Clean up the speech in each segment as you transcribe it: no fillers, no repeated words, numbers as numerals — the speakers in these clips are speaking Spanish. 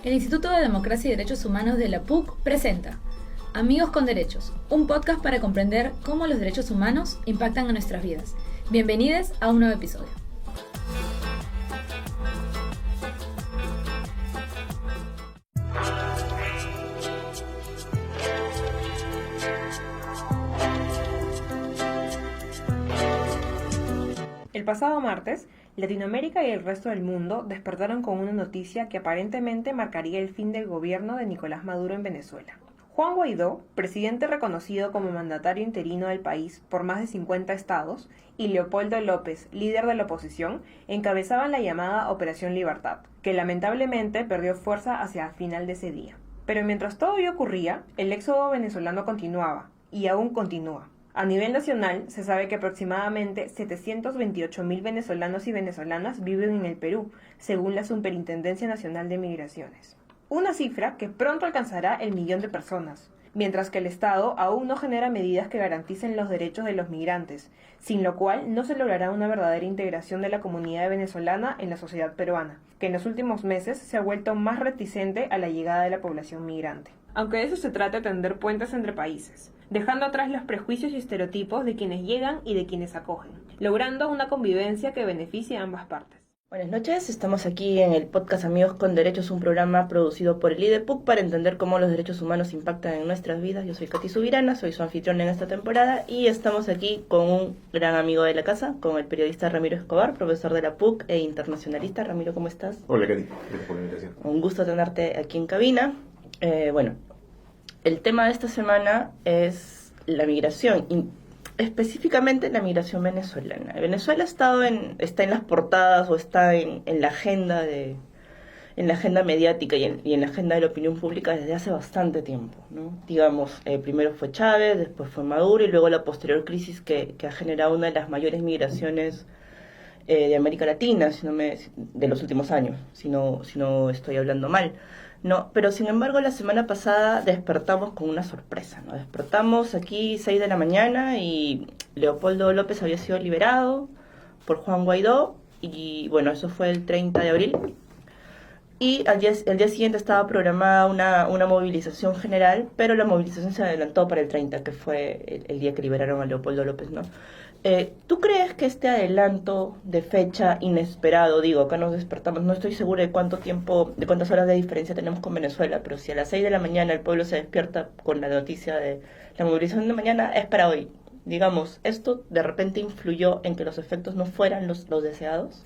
El Instituto de Democracia y Derechos Humanos de la PUC presenta Amigos con Derechos, un podcast para comprender cómo los derechos humanos impactan en nuestras vidas. Bienvenidos a un nuevo episodio. El pasado martes, Latinoamérica y el resto del mundo despertaron con una noticia que aparentemente marcaría el fin del gobierno de Nicolás Maduro en Venezuela. Juan Guaidó, presidente reconocido como mandatario interino del país por más de 50 estados, y Leopoldo López, líder de la oposición, encabezaban la llamada Operación Libertad, que lamentablemente perdió fuerza hacia el final de ese día. Pero mientras todo ello ocurría, el éxodo venezolano continuaba, y aún continúa. A nivel nacional, se sabe que aproximadamente 728.000 venezolanos y venezolanas viven en el Perú, según la Superintendencia Nacional de Migraciones. Una cifra que pronto alcanzará el 1.000.000 de personas, mientras que el Estado aún no genera medidas que garanticen los derechos de los migrantes, sin lo cual no se logrará una verdadera integración de la comunidad venezolana en la sociedad peruana, que en los últimos meses se ha vuelto más reticente a la llegada de la población migrante. Aunque de eso se trata de tender puentes entre países, dejando atrás los prejuicios y estereotipos de quienes llegan y de quienes acogen, logrando una convivencia que beneficie a ambas partes. Buenas noches, estamos aquí en el podcast Amigos con Derechos, un programa producido por el IDEPUC para entender cómo los derechos humanos impactan en nuestras vidas. Yo soy Katy Subirana, soy su anfitriona en esta temporada y estamos aquí con un gran amigo de la casa, con el periodista Ramiro Escobar, profesor de la PUC e internacionalista. Ramiro, ¿cómo estás? Hola, Katy, gracias por la invitación. Un gusto tenerte aquí en cabina. El tema de esta semana es la migración, y específicamente la migración venezolana. Venezuela está en las portadas o está en la agenda en la agenda mediática y en la agenda de la opinión pública desde hace bastante tiempo, ¿no? Digamos, primero fue Chávez, después fue Maduro y luego la posterior crisis que ha generado una de las mayores migraciones de América Latina, de los últimos años, si no estoy hablando mal. No, pero sin embargo la semana pasada despertamos con una sorpresa, ¿no? Despertamos aquí 6 de la mañana y Leopoldo López había sido liberado por Juan Guaidó y bueno, eso fue el 30 de abril. Y el día siguiente estaba programada una movilización general, pero la movilización se adelantó para el 30, que fue el día que liberaron a Leopoldo López, ¿no? ¿Tú crees que este adelanto de fecha inesperado, acá nos despertamos, no estoy segura de cuántas horas de diferencia tenemos con Venezuela, pero si a las 6 de la mañana el pueblo se despierta con la noticia de la movilización de mañana, es para hoy. Digamos, ¿esto de repente influyó en que los efectos no fueran los deseados?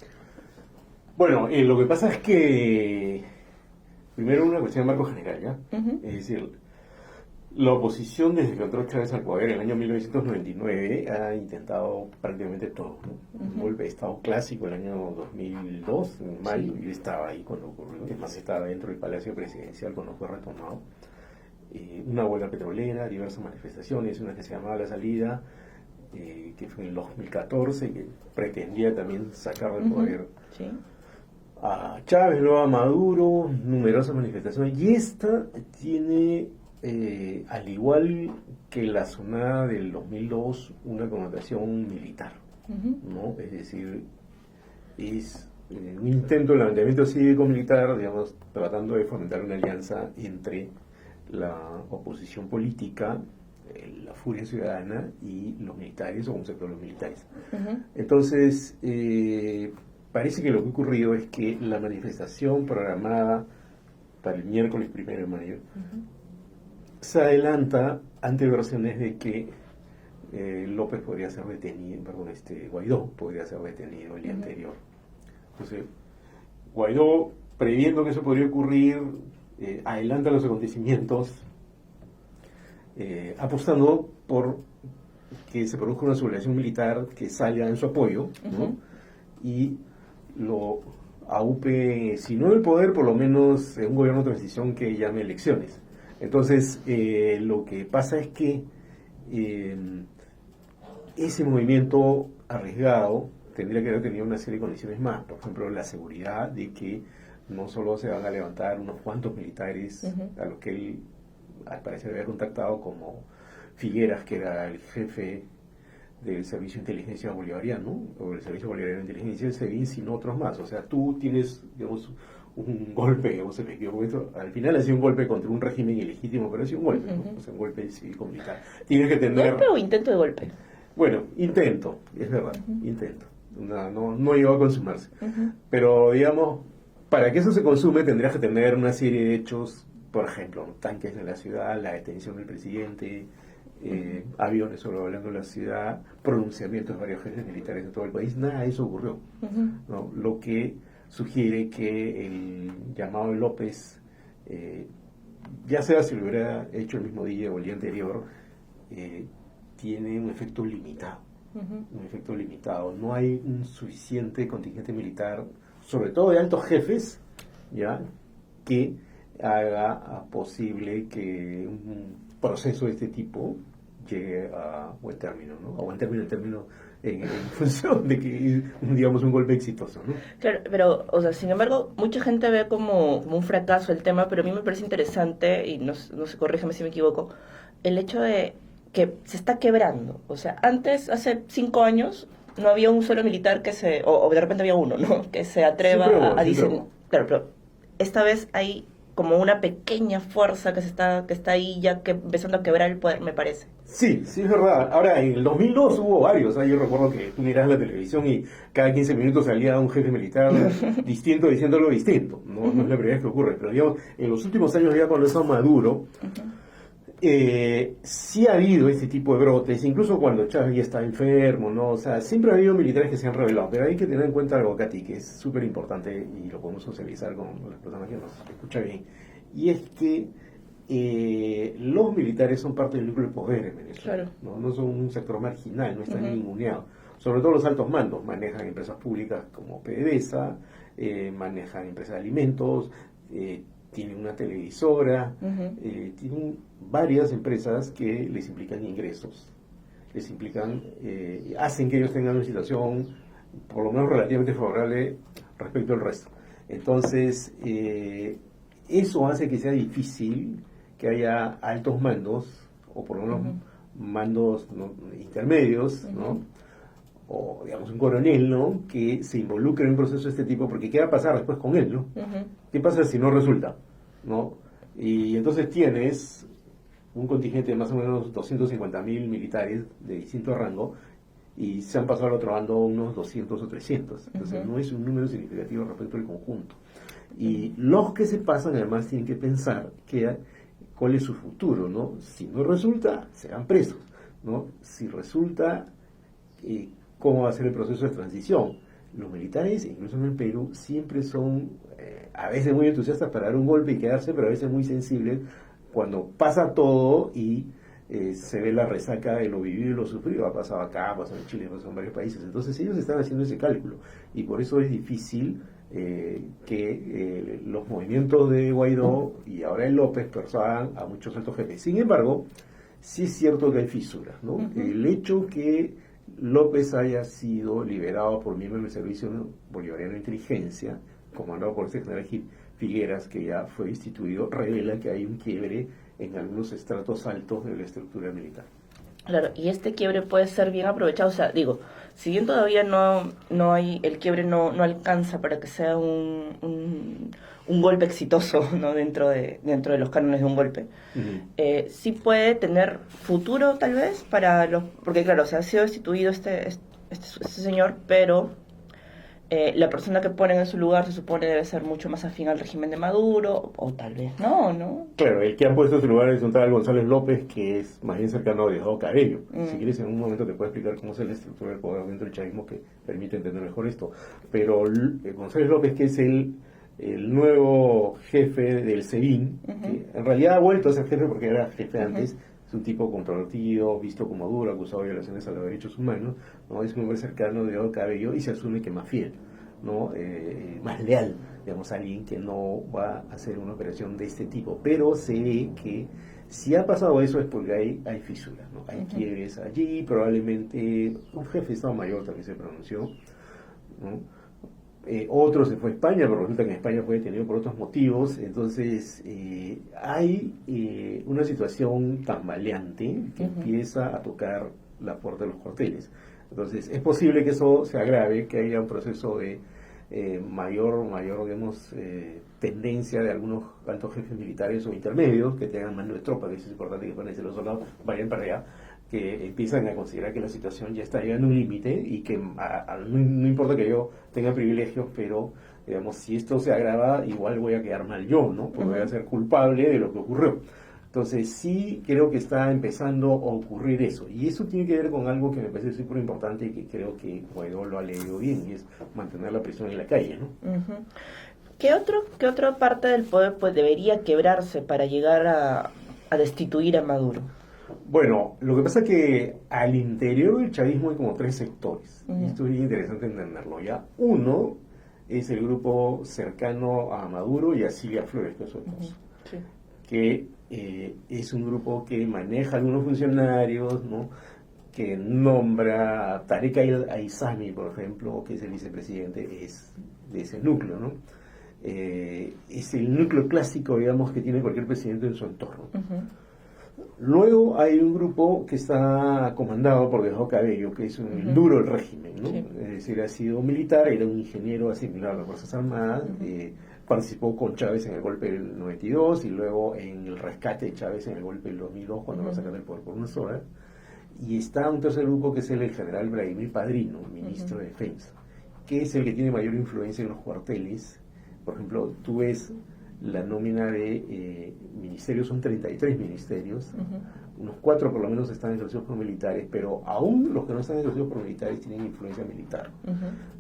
Bueno, lo que pasa es que, primero una cuestión de marco general, ¿ya? Uh-huh. Es decir, la oposición desde que entró Chávez al poder en el año 1999 ha intentado prácticamente todo, ¿no? Uh-huh. Un golpe de Estado clásico el año 2002, en mayo, sí. Yo estaba ahí cuando ocurrió, es más, estaba dentro del Palacio Presidencial cuando fue retomado. Una huelga petrolera, diversas manifestaciones, una que se llamaba La Salida, que fue en el 2014, que pretendía también sacar del poder. Uh-huh. Sí. A Chávez, luego a Maduro, numerosas manifestaciones, y esta tiene, al igual que la zona del 2002, una connotación militar, uh-huh. ¿no? Es decir, es un intento de levantamiento cívico-militar, digamos, tratando de fomentar una alianza entre la oposición política, la furia ciudadana y los militares, o un sector de los militares. Uh-huh. Entonces, parece que lo que ha ocurrido es que la manifestación programada para el miércoles 1 de mayo uh-huh. se adelanta ante versiones de que López podría ser detenido, Guaidó podría ser detenido el día uh-huh. anterior. Entonces, Guaidó, previendo que eso podría ocurrir, adelanta los acontecimientos, apostando por que se produzca una sublevación militar que salga en su apoyo, ¿no? Uh-huh. Y lo aupe, si no el poder, por lo menos un gobierno de transición que llame elecciones. Entonces, lo que pasa es que ese movimiento arriesgado tendría que haber tenido una serie de condiciones más. Por ejemplo, la seguridad de que no solo se van a levantar unos cuantos militares, uh-huh. a los que él al parecer había contactado, como Figueras, que era el jefe del Servicio de Inteligencia Bolivariano, o el Servicio Bolivariano de Inteligencia, el SEBIN, sino otros más. O sea, tú tienes, digamos, un golpe, digamos, efectivo. Esto, al final ha sido un golpe contra un régimen ilegítimo, pero ha sido un golpe, ¿no? O sea, un golpe cívico-militar. Tienes que tener... ¿Golpe o intento de golpe? Bueno, intento, es verdad, intento. No llegó a consumarse. Pero, digamos, para que eso se consume tendrías que tener una serie de hechos, por ejemplo, tanques en la ciudad, la detención del presidente, aviones sobrevolando la ciudad, pronunciamientos de varios jefes militares de todo el país. Nada de eso ocurrió, ¿no? Lo que sugiere que el llamado de López, ya sea si lo hubiera hecho el mismo día o el día anterior, tiene un efecto limitado. Un efecto limitado. No hay un suficiente contingente militar, sobre todo de altos jefes, ya, que haga posible que un proceso de este tipo llegue a buen término, ¿no? A buen término en función de que, digamos, un golpe exitoso, ¿no? Claro, pero, o sea, sin embargo, mucha gente ve como un fracaso el tema, pero a mí me parece interesante, y no sé, corrígeme si me equivoco, el hecho de que se está quebrando. O sea, antes, hace 5 años, no había un solo militar o de repente había uno, ¿no? Que se atreva a decir... Claro, pero esta vez hay como una pequeña fuerza que está ahí ya que empezando a quebrar el poder, me parece. Sí, es verdad. Ahora, en el 2002 hubo varios. Yo recuerdo que tú mirabas la televisión y cada 15 minutos salía un jefe militar distinto diciendo algo distinto. No es la primera vez que ocurre, pero digamos, en los últimos años ya cuando está Maduro, sí ha habido este tipo de brotes, incluso cuando Chávez ya está enfermo, ¿no? O sea, siempre ha habido militares que se han rebelado, pero hay que tener en cuenta algo, Katy, que es súper importante y lo podemos socializar con las personas que nos escuchan bien, y es que los militares son parte del núcleo de poder en Venezuela, claro. No son un sector marginal, no están ninguneados. Sobre todo los altos mandos manejan empresas públicas como PDVSA, manejan empresas de alimentos, tienen una televisora, tienen varias empresas que les implican ingresos, les implican, hacen que ellos tengan una situación por lo menos relativamente favorable respecto al resto. Entonces, eso hace que sea difícil que haya altos mandos, o por lo menos mandos, ¿no?, intermedios, ¿no?, o digamos un coronel, ¿no?, que se involucre en un proceso de este tipo, porque ¿qué va a pasar después con él, ¿no? ¿Qué pasa si no resulta, ¿no? Y entonces tienes un contingente de más o menos 250.000 militares de distinto rango, y se han pasado al otro bando unos 200 o 300. Entonces no es un número significativo respecto al conjunto. Y los que se pasan además tienen que pensar cuál es su futuro, ¿no? Si no resulta, serán presos, ¿no? Si resulta, ¿cómo va a ser el proceso de transición? Los militares, incluso en el Perú, siempre son a veces muy entusiastas para dar un golpe y quedarse, pero a veces muy sensibles cuando pasa todo y se ve la resaca de lo vivido y lo sufrido. Ha pasado acá, ha pasado en Chile, ha pasado en varios países. Entonces ellos están haciendo ese cálculo y por eso es difícil que los movimientos de Guaidó y ahora de López persuadan a muchos altos jefes. Sin embargo, sí es cierto que hay fisuras, ¿no? El hecho que López haya sido liberado por miembros del Servicio Bolivariano de Inteligencia, comandado por este general Figueras, que ya fue instituido, revela que hay un quiebre en algunos estratos altos de la estructura militar. Claro, y este quiebre puede ser bien aprovechado. O sea, digo, si bien todavía no hay, el quiebre no alcanza para que sea un golpe exitoso, ¿no?, dentro de los cánones de un golpe, sí puede tener futuro tal vez para los, porque claro, o sea, ha sido destituido este señor, pero la persona que ponen en su lugar se supone debe ser mucho más afín al régimen de Maduro, o tal vez no. Claro, el que han puesto en su lugar es un tal González López, que es más bien cercano a Diosdado Cabello. Si quieres, en un momento te puedo explicar cómo es la estructura del poder dentro del chavismo que permite entender mejor esto. Pero González López, que es el nuevo jefe del SEBIN, que en realidad ha vuelto a ser jefe porque era jefe antes. Es un tipo controvertido, visto como duro, acusado de violaciones a los derechos humanos, ¿no? Es un hombre cercano de Diosdado Cabello y se asume que más fiel, ¿no? Más leal, digamos, alguien que no va a hacer una operación de este tipo. Pero se ve que si ha pasado eso es porque hay fisuras, ¿no? Hay quiebres allí, probablemente un jefe de Estado Mayor también se pronunció, ¿no? Otro se fue a España, pero resulta que en España fue detenido por otros motivos. Entonces hay una situación tambaleante que empieza a tocar la puerta de los cuarteles. Entonces es posible que eso se agrave, que haya un proceso de mayor digamos, tendencia de algunos altos jefes militares o intermedios que tengan mano de tropa, que eso es importante, que van a decir los soldados, vayan para allá, que empiezan a considerar que la situación ya está llegando a un límite y que no importa que yo tenga privilegios, pero digamos, si esto se agrava, igual voy a quedar mal yo, ¿no? Porque voy a ser culpable de lo que ocurrió. Entonces sí creo que está empezando a ocurrir eso, y eso tiene que ver con algo que me parece súper importante y que creo que Guaidó lo ha leído bien, y es mantener la presión en la calle, ¿no? Uh-huh. ¿Qué otra parte del poder pues debería quebrarse para llegar a destituir a Maduro? Bueno, lo que pasa es que al interior del chavismo hay como 3 sectores, y esto es bien interesante entenderlo, ¿ya? Uno es el grupo cercano a Maduro y a Cilia Flores, que es su esposo, sí, que es un grupo que maneja algunos funcionarios, ¿no? Que nombra a Tarek Aizami, por ejemplo, que es el vicepresidente, es de ese núcleo, ¿no? Es el núcleo clásico, digamos, que tiene cualquier presidente en su entorno. Luego hay un grupo que está comandado por Diosdado Cabello, que es un duro del régimen, ¿no? Sí. Es decir, ha sido militar, era un ingeniero asimilado a las Fuerzas Armadas, participó con Chávez en el golpe del 92 y luego en el rescate de Chávez en el golpe del 2002 cuando lo sacan del poder por unas horas. Y está un tercer grupo que es el general Vladimir Padrino, ministro de Defensa, que es el que tiene mayor influencia en los cuarteles. Por ejemplo, tú ves la nómina de ministerios, son 33 ministerios, unos 4 por lo menos están ejercidos por militares, pero aún los que no están ejercidos por militares tienen influencia militar.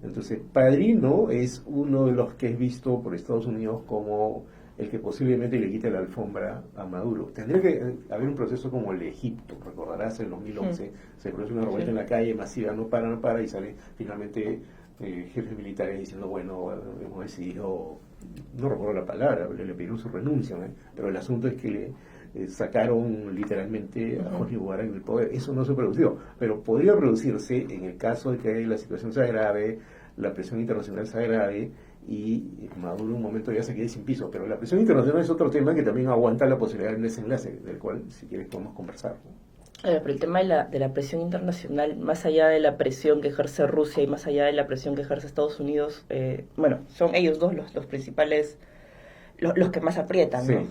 Entonces, Padrino es uno de los que es visto por Estados Unidos como el que posiblemente le quite la alfombra a Maduro. Tendría que haber un proceso como el de Egipto, recordarás, en 2011, se produce una revuelta en la calle masiva, no para, y sale finalmente jefes militares diciendo, bueno, hemos decidido, no recuerdo la palabra, le pidieron su renuncia, ¿eh? Pero el asunto es que le sacaron literalmente a Hosni Mubarak del poder. Eso no se produjo, pero podría producirse en el caso de que la situación se agrave, la presión internacional se agrave y Maduro en un momento ya se quede sin piso. Pero la presión internacional es otro tema que también aguanta la posibilidad de un desenlace, del cual, si quieres, podemos conversar. Pero el tema de la presión internacional, más allá de la presión que ejerce Rusia y más allá de la presión que ejerce Estados Unidos, bueno, son ellos dos los principales, los que más aprietan, ¿no? Sí.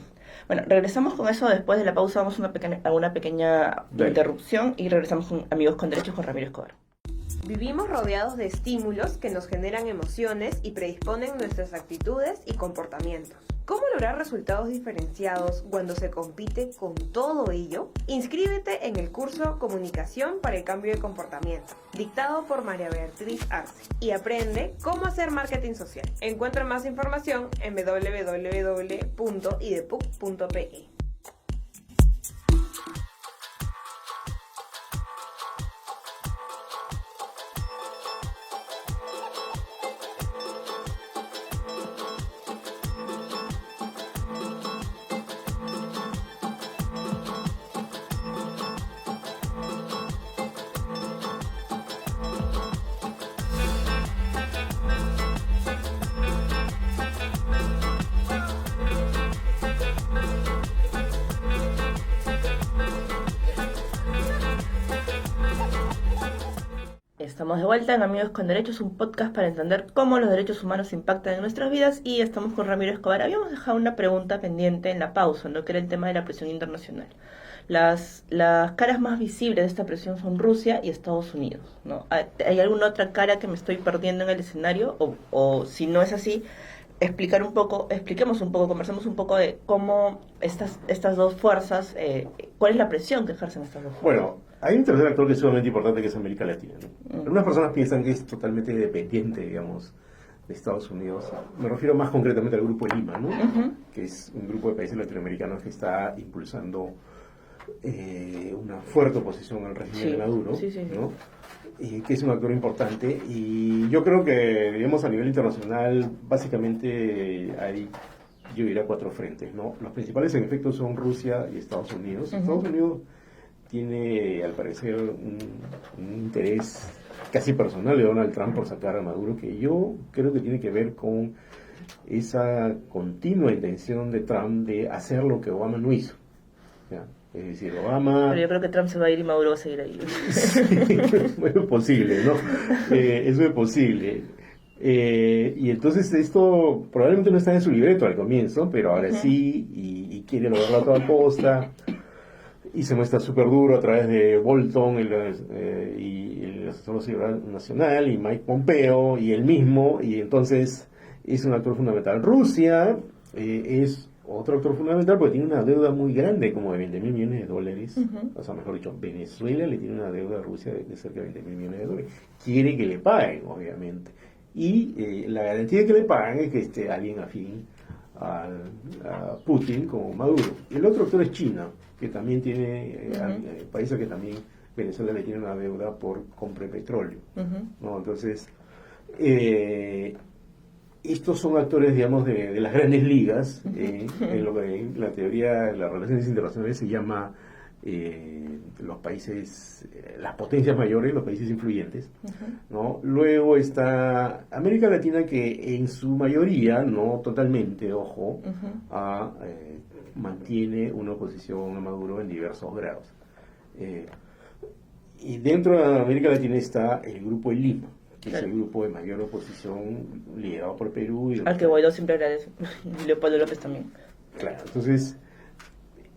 Bueno, regresamos con eso después de la pausa, vamos a una pequeña interrupción y regresamos con Amigos con Derechos con Ramiro Escobar. Vivimos rodeados de estímulos que nos generan emociones y predisponen nuestras actitudes y comportamientos. ¿Cómo lograr resultados diferenciados cuando se compite con todo ello? Inscríbete en el curso Comunicación para el Cambio de Comportamiento, dictado por María Beatriz Arce, y aprende cómo hacer marketing social. Encuentra más información en www.idepuc.pe. Estamos de vuelta en Amigos con Derechos, un podcast para entender cómo los derechos humanos impactan en nuestras vidas, y estamos con Ramiro Escobar. Habíamos dejado una pregunta pendiente en la pausa, ¿no? Que era el tema de la presión internacional. Las caras más visibles de esta presión son Rusia y Estados Unidos, ¿no? ¿Hay alguna otra cara que me estoy perdiendo en el escenario? O si no es así, expliquemos un poco, conversemos un poco de cómo estas dos fuerzas, cuál es la presión que ejercen estas dos fuerzas. Bueno, hay un tercer actor que es sumamente importante, que es América Latina, ¿no? Algunas personas piensan que es totalmente dependiente, digamos, de Estados Unidos. Me refiero más concretamente al Grupo Lima, ¿no? Que es un grupo de países latinoamericanos que está impulsando una fuerte oposición al régimen de Maduro, ¿no? Y que es un actor importante. Y yo creo que, digamos, a nivel internacional, básicamente hay, yo diría, 4 frentes, ¿no? Los principales, en efecto, son Rusia y Estados Unidos. Estados Unidos tiene, al parecer, un interés casi personal de Donald Trump por sacar a Maduro, que yo creo que tiene que ver con esa continua intención de Trump de hacer lo que Obama no hizo, ¿ya? Es decir, Obama... Pero yo creo que Trump se va a ir y Maduro va a seguir ahí. Sí, es muy posible, ¿no? Es muy posible. Y entonces esto probablemente no está en su libreto al comienzo, pero ahora sí, y quiere lograrlo a toda costa, y se muestra súper duro a través de Bolton y el asesor nacional, y Mike Pompeo, y él mismo, y entonces es un actor fundamental. Rusia es otro actor fundamental porque tiene una deuda muy grande, como de 20 mil millones de dólares. O sea, mejor dicho, Venezuela le tiene una deuda a Rusia de cerca de 20 mil millones de dólares. Quiere que le paguen, obviamente. Y la garantía de que le paguen es que esté alguien afín a Putin como Maduro. Y el otro actor es China, que también tiene países que también Venezuela le tiene una deuda por compra de petróleo. ¿No? Entonces, estos son actores, digamos, de las grandes ligas, en lo que en la teoría de las relaciones internacionales se llama los países, las potencias mayores, los países influyentes, ¿no? Luego está América Latina, que en su mayoría, no totalmente, ojo, mantiene una oposición a Maduro en diversos grados. Y dentro de América Latina está el Grupo de Lima, que es el grupo de mayor oposición liderado por Perú. Al que Guaidó siempre agradece. Y Leopoldo López también. Claro, entonces...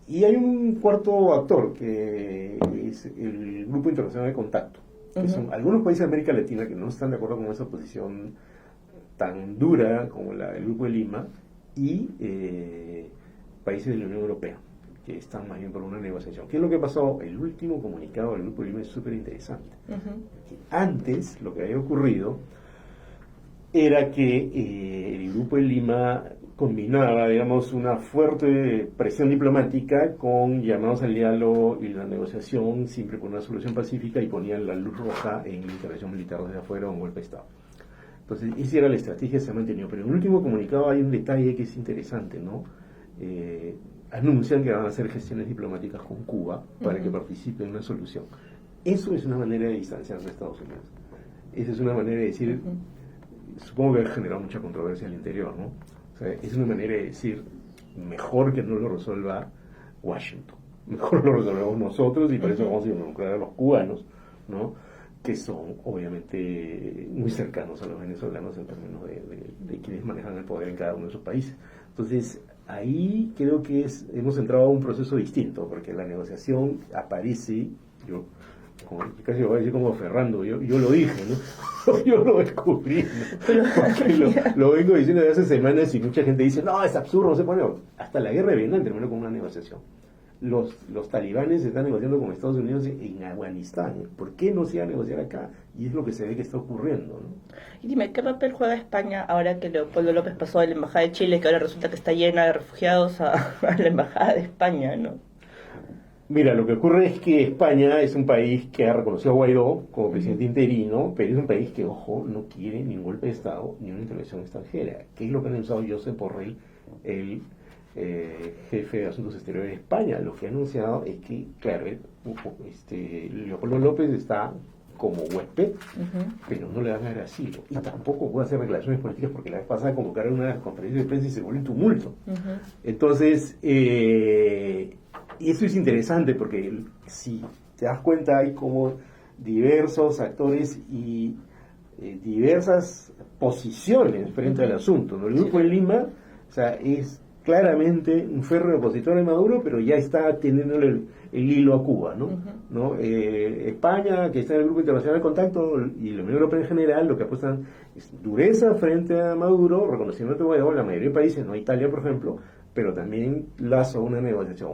Y hay un cuarto actor, que es el Grupo Internacional de Contacto, que son algunos países de América Latina que no están de acuerdo con esa posición tan dura como el Grupo de Lima, y países de la Unión Europea, que están más bien por una negociación. ¿Qué es lo que pasó? El último comunicado del Grupo de Lima es súper interesante. Antes, lo que había ocurrido era que el Grupo de Lima combinaba, digamos, una fuerte presión diplomática con llamados al diálogo y la negociación, siempre con una solución pacífica, y ponían la luz roja en la intervención militar desde afuera o un golpe de Estado. Entonces, esa era la estrategia que se ha mantenido. Pero en el último comunicado hay un detalle que es interesante, ¿no? Anuncian que van a hacer gestiones diplomáticas con Cuba para que participe en una solución. Eso es una manera de distanciarse de Estados Unidos. Esa es una manera de decir, supongo que ha generado mucha controversia al interior, ¿no? O sea, es una manera de decir, mejor que no lo resuelva Washington, mejor lo resolvemos nosotros, y por eso vamos a involucrar a los cubanos, ¿no? Que son obviamente muy cercanos a los venezolanos en términos de quienes manejan el poder en cada uno de esos países. Entonces, ahí creo que hemos entrado a un proceso distinto, porque la negociación aparece, casi lo voy a decir como Ferrando, yo lo dije, ¿no? Yo lo descubrí, ¿no? Lo vengo diciendo desde hace semanas, y mucha gente dice, no, es absurdo, no se pone. Hasta la guerra de Vietnam terminó con una negociación. Los talibanes están negociando con Estados Unidos en Afganistán. ¿Por qué no se iba a negociar acá? Y es lo que se ve que está ocurriendo, ¿no? Y dime, ¿qué papel juega España ahora que Leopoldo López pasó de la Embajada de Chile, que ahora resulta que está llena de refugiados, a la Embajada de España, ¿no? Mira, lo que ocurre es que España es un país que ha reconocido a Guaidó como presidente interino, pero es un país que, ojo, no quiere ni un golpe de Estado ni una intervención extranjera. ¿Qué es lo que ha anunciado Josep Borrell, el jefe de Asuntos Exteriores de España? Lo que ha anunciado es que, claro, Leopoldo López está como huésped, pero no le van a dar asilo. Y tampoco puede hacer declaraciones políticas, porque la vez pasada convocaron una conferencia de prensa y se volvió un tumulto. Entonces, eso es interesante, porque si te das cuenta, hay como diversos actores y diversas posiciones frente al asunto, ¿no? El Grupo de Lima, o sea, es claramente un férreo opositor de Maduro, pero ya está teniéndole el hilo a Cuba, ¿no? España, que está en el Grupo Internacional de Contacto, y la Unión Europea en general, lo que apuestan es dureza frente a Maduro, reconociendo a Guaidó, la mayoría de países, no Italia, por ejemplo, pero también lazo a una negociación.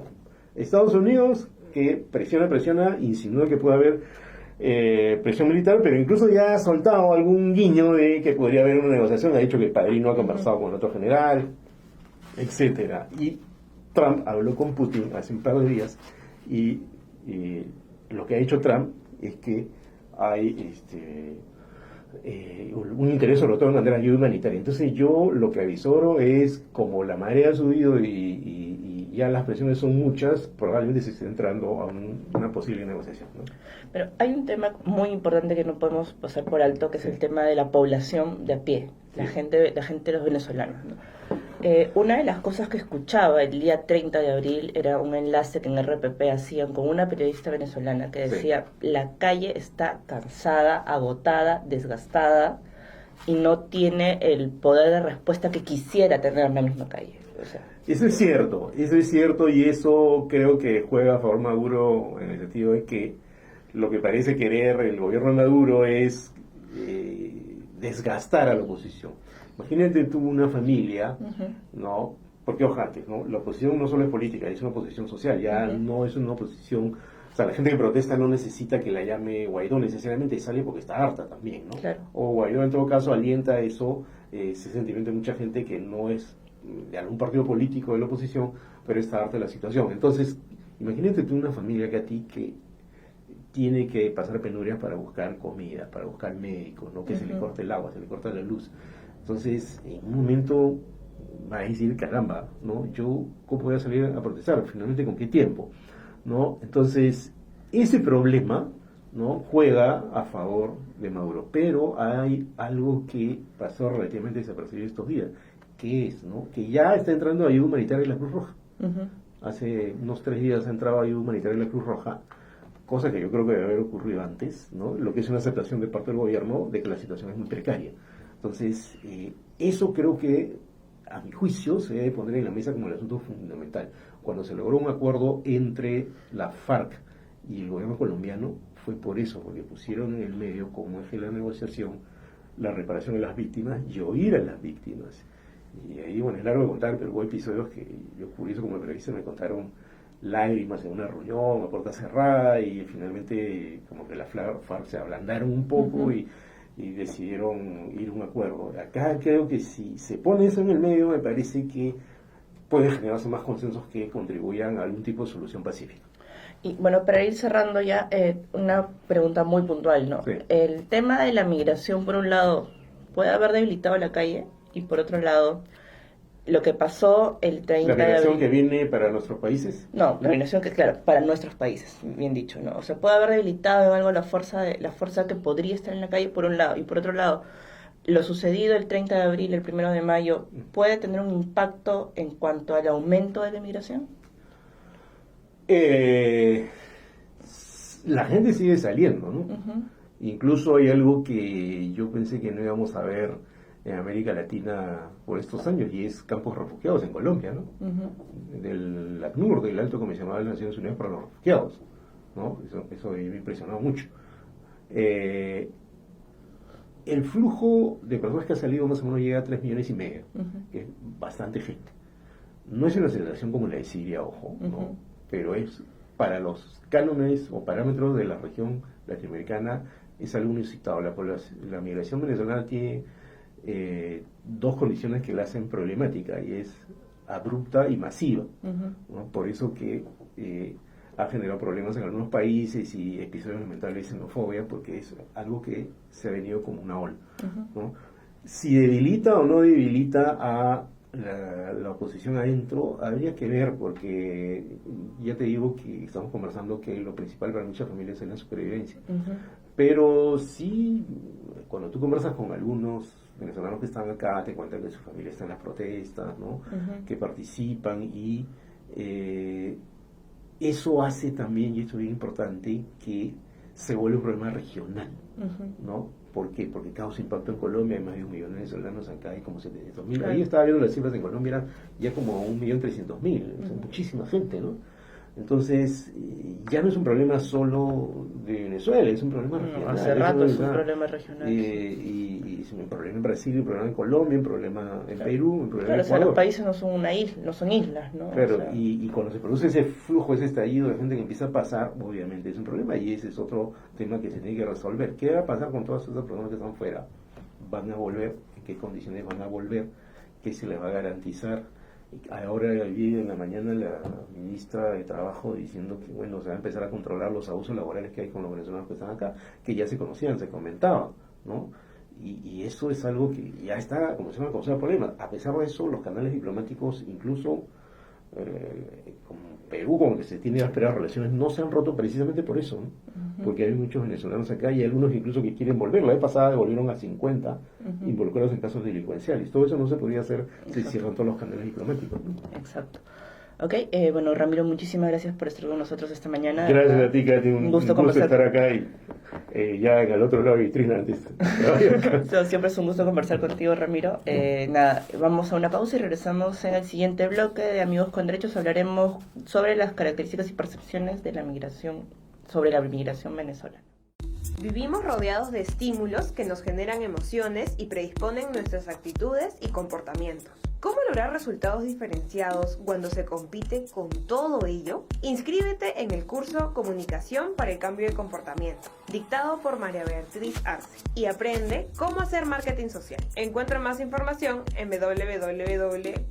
Estados Unidos, que presiona, insinúa que puede haber presión militar, pero incluso ya ha soltado algún guiño de que podría haber una negociación, ha dicho que el padrino ha conversado con otro general, etcétera. Y Trump habló con Putin hace un par de días, y lo que ha dicho Trump es que hay un interés sobre todo en mandar ayuda humanitaria. Entonces yo lo que avisoro es, como la marea ha subido y ya las presiones son muchas, probablemente se esté entrando a una posible negociación, ¿no? Pero hay un tema muy importante que no podemos pasar por alto, que es el tema de la población de a pie, la gente de los venezolanos, ¿no? Una de las cosas que escuchaba el día 30 de abril era un enlace que en RPP hacían con una periodista venezolana que decía, la calle está cansada, agotada, desgastada, y no tiene el poder de respuesta que quisiera tener en la misma calle. O sea, eso es cierto y eso creo que juega a favor Maduro en el sentido de que lo que parece querer el gobierno de Maduro es desgastar a la oposición. Imagínate tú una familia, ¿no? Porque ojalá, ¿no? La oposición no solo es política, es una oposición social, ya no es una oposición. O sea, la gente que protesta no necesita que la llame Guaidó necesariamente, sale porque está harta también, ¿no? Claro. O Guaidó en todo caso alienta eso, ese sentimiento de mucha gente que no es de algún partido político de la oposición, pero está harta de la situación. Entonces, imagínate tú una familia que a ti que tiene que pasar penurias para buscar comida, para buscar médicos, ¿no? Que se le corte el agua, se le corta la luz. Entonces, en un momento va a decir, caramba, ¿no? Yo, ¿cómo voy a salir a protestar? Finalmente, ¿con qué tiempo? ¿No? Entonces, ese problema, ¿no? Juega a favor de Maduro. Pero hay algo que pasó relativamente desapercibido estos días, que es, ¿no? Que ya está entrando ayuda humanitaria de la Cruz Roja. Hace unos 3 días ha entrado ayuda humanitaria de la Cruz Roja, cosa que yo creo que debe haber ocurrido antes, ¿no? Lo que es una aceptación de parte del gobierno de que la situación es muy precaria. Entonces, eso creo que, a mi juicio, se debe poner en la mesa como el asunto fundamental. Cuando se logró un acuerdo entre la FARC y el gobierno colombiano, fue por eso, porque pusieron en el medio como eje de la negociación la reparación de las víctimas y oír a las víctimas. Y ahí, bueno, es largo de contar, pero hubo episodios que yo, curioso como periodista, me contaron lágrimas en una reunión a puerta cerrada y finalmente como que la FARC se ablandaron un poco y decidieron ir a un acuerdo. Acá creo que si se pone eso en el medio, me parece que puede generarse más consensos que contribuyan a algún tipo de solución pacífica. Y bueno, para ir cerrando ya, una pregunta muy puntual, ¿no? Sí. El tema de la migración, por un lado, puede haber debilitado la calle, y por otro lado, lo que pasó el 30 ¿La migración de que abril... viene para nuestros países? No, la migración que, claro, para nuestros países, bien dicho, ¿no? O sea, puede haber debilitado algo la fuerza que podría estar en la calle, por un lado, y por otro lado, lo sucedido el 30 de abril, el 1 de mayo, ¿puede tener un impacto en cuanto al aumento de la migración? La gente sigue saliendo, ¿no? Incluso hay algo que yo pensé que no íbamos a ver en América Latina por estos años, y es campos refugiados en Colombia, ¿no? Del ACNUR, del Alto Comisionado de las Naciones Unidas para los Refugiados, ¿no? Eso me impresionó mucho. El flujo de personas que ha salido más o menos llega a 3,5 millones, que es bastante gente. No es una aceleración como la de Siria, ojo, ¿no? Pero es, para los cánones o parámetros de la región latinoamericana, es algo inusitado. La migración venezolana tiene 2 condiciones que la hacen problemática, y es abrupta y masiva, ¿no? Por eso que ha generado problemas en algunos países y episodios lamentables de xenofobia, porque es algo que se ha venido como una ola, ¿no? Si debilita o no debilita a la oposición adentro, habría que ver, porque ya te digo que estamos conversando que lo principal para muchas familias es la supervivencia. Pero sí, cuando tú conversas con algunos venezolanos que están acá, te cuentan que su familia está en las protestas, ¿no? Que participan, y eso hace también, y esto es bien importante, que se vuelve un problema regional, ¿no? ¿Por qué? Porque causa impacto en Colombia, hay más de 1 millón de venezolanos acá, hay como 700,000. Ahí estaba viendo las cifras en Colombia, eran ya como 1.300.000, o sea, muchísima gente, ¿no? Entonces, ya no es un problema solo de Venezuela, es un problema regional. Hace rato es un problema regional. Y es un problema en Brasil, un problema en Colombia, un problema en Perú, un problema en Ecuador. O sea, los países no son una isla, no son islas, ¿no? Claro, o sea... y cuando se produce ese flujo, ese estallido de gente que empieza a pasar, obviamente es un problema, y ese es otro tema que se tiene que resolver. ¿Qué va a pasar con todas esas personas que están fuera? ¿Van a volver? ¿En qué condiciones van a volver? ¿Qué se les va a garantizar? Ahora vi en la mañana la ministra de Trabajo diciendo que, bueno, se va a empezar a controlar los abusos laborales que hay con los venezolanos que están acá, que ya se conocían, se comentaban, ¿no? Y eso es algo que ya está comenzando a causar problemas. A pesar de eso, los canales diplomáticos, incluso con Perú, con que se tiene que esperar relaciones, no se han roto precisamente por eso, ¿no? Porque hay muchos venezolanos acá, y algunos incluso que quieren volver. La vez pasada devolvieron a 50 involucrados en casos delincuenciales. Todo eso no se podría hacer si se cierran todos los canales diplomáticos, ¿no? Exacto. Ok, bueno, Ramiro, muchísimas gracias por estar con nosotros esta mañana. Gracias a ti, Katy, un gusto conversar. estar acá, y ya en el otro lado de la vitrina antes. Siempre es un gusto conversar contigo, Ramiro. Nada, vamos a una pausa y regresamos en el siguiente bloque de Amigos con Derechos. Hablaremos sobre las características y percepciones de la migración, sobre la migración venezolana. Vivimos rodeados de estímulos que nos generan emociones y predisponen nuestras actitudes y comportamientos. ¿Cómo lograr resultados diferenciados cuando se compite con todo ello? Inscríbete en el curso Comunicación para el Cambio de Comportamiento, dictado por María Beatriz Arce, y aprende cómo hacer marketing social. Encuentra más información en www.idepuc.pe.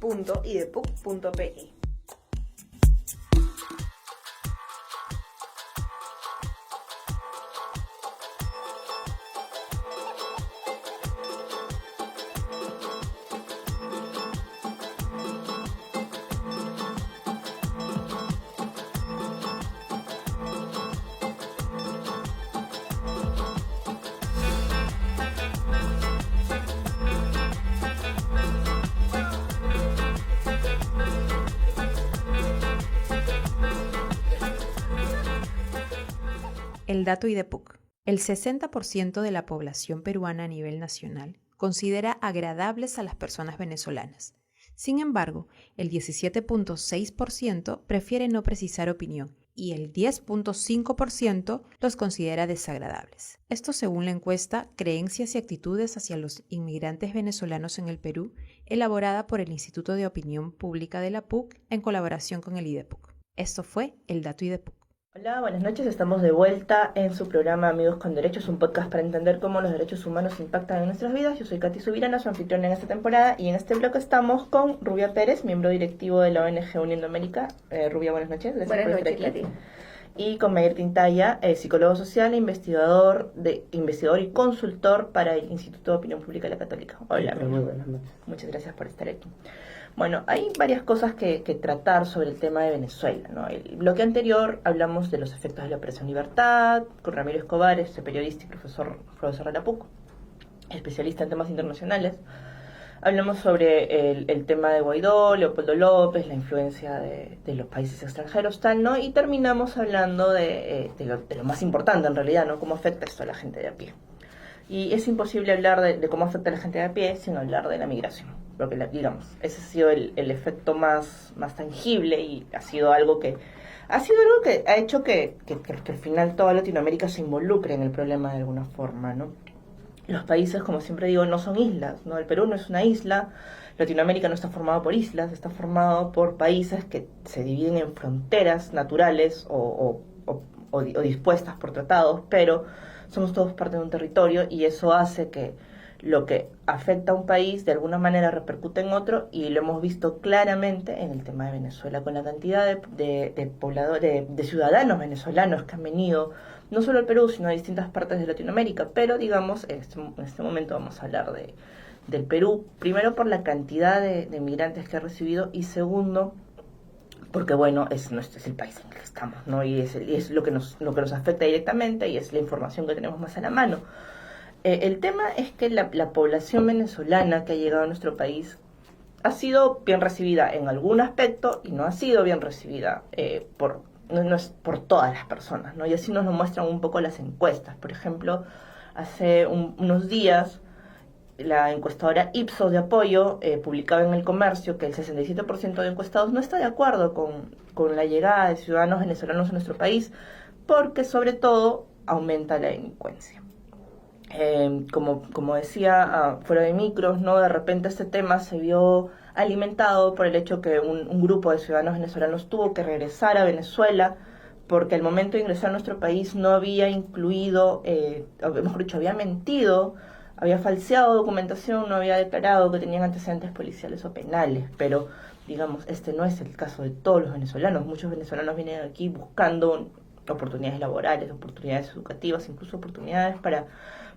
El dato IDEPUC. El 60% de la población peruana a nivel nacional considera agradables a las personas venezolanas. Sin embargo, el 17.6% prefiere no precisar opinión y el 10.5% los considera desagradables. Esto según la encuesta Creencias y actitudes hacia los inmigrantes venezolanos en el Perú, elaborada por el Instituto de Opinión Pública de la PUC en colaboración con el IDEPUC. Esto fue el dato IDEPUC. Hola, buenas noches. Estamos de vuelta en su programa Amigos con Derechos, un podcast para entender cómo los derechos humanos impactan en nuestras vidas. Yo soy Katy Subirana, su anfitriona en esta temporada, y en este bloque estamos con Rubia Pérez, miembro directivo de la ONG Uniendo América. Rubia, buenas noches. Gracias por estar aquí. Katy. Y con Mayer Tintaya, psicólogo social, investigador y consultor para el Instituto de Opinión Pública de la Católica. Hola, muy buenas noches. Muchas gracias por estar aquí. Bueno, hay varias cosas que tratar sobre el tema de Venezuela, ¿no? El bloque anterior hablamos de los efectos de la Operación Libertad, con Ramiro Escobar, periodista y profesor de la PUC, especialista en temas internacionales. Hablamos sobre el tema de Guaidó, Leopoldo López, la influencia de los países extranjeros, tal, ¿no? Y terminamos hablando de lo más importante en realidad, ¿no? Cómo afecta esto a la gente de a pie. Y es imposible hablar de cómo afecta a la gente de a pie sin hablar de la migración. Porque, digamos, ese ha sido el efecto más tangible y ha sido algo que ha hecho que al final toda Latinoamérica se involucre en el problema de alguna forma, ¿no? Los países, como siempre digo, no son islas, ¿no? El Perú no es una isla, Latinoamérica no está formado por islas, está formado por países que se dividen en fronteras naturales o dispuestas por tratados, pero somos todos parte de un territorio y eso hace que lo que afecta a un país de alguna manera repercute en otro, y lo hemos visto claramente en el tema de Venezuela, con la cantidad de ciudadanos venezolanos que han venido no solo al Perú, sino a distintas partes de Latinoamérica. Pero digamos, en este momento vamos a hablar del Perú, primero por la cantidad de migrantes que ha recibido, y segundo porque bueno, es el país en el que estamos, ¿no? Y es lo que nos afecta directamente, y es la información que tenemos más a la mano. El tema es que la población venezolana que ha llegado a nuestro país ha sido bien recibida en algún aspecto y no ha sido bien recibida no es por todas las personas, ¿no? Y así nos lo muestran un poco las encuestas. Por ejemplo, hace unos días la encuestadora Ipsos de Apoyo publicaba en El Comercio que el 67% de encuestados no está de acuerdo con la llegada de ciudadanos venezolanos a nuestro país, porque sobre todo aumenta la delincuencia. Como decía fuera de micros, ¿no? De repente este tema se vio alimentado por el hecho que un grupo de ciudadanos venezolanos tuvo que regresar a Venezuela porque al momento de ingresar a nuestro país no había incluido, mejor dicho, había mentido, había falseado documentación, no había declarado que tenían antecedentes policiales o penales. Pero, digamos, este no es el caso de todos los venezolanos. Muchos venezolanos vienen aquí buscando oportunidades laborales, oportunidades educativas, incluso oportunidades para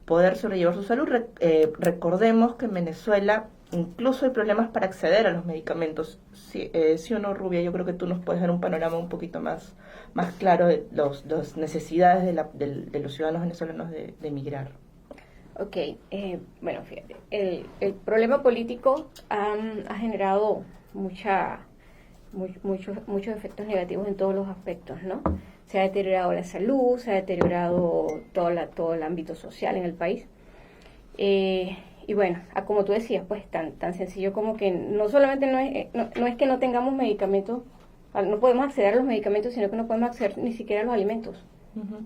poder sobrellevar su salud. Recordemos que en Venezuela incluso hay problemas para acceder a los medicamentos. Sí o no, Rubia, yo creo que tú nos puedes dar un panorama un poquito más claro de las necesidades de los ciudadanos venezolanos de emigrar. Ok, bueno, fíjate, el problema político ha generado muchos efectos negativos en todos los aspectos, ¿no? se ha deteriorado la salud, se ha deteriorado todo el ámbito social en el país. Y bueno, como tú decías, pues tan sencillo como que no solamente no es que no tengamos medicamentos, no podemos acceder a los medicamentos, sino que no podemos acceder ni siquiera a los alimentos.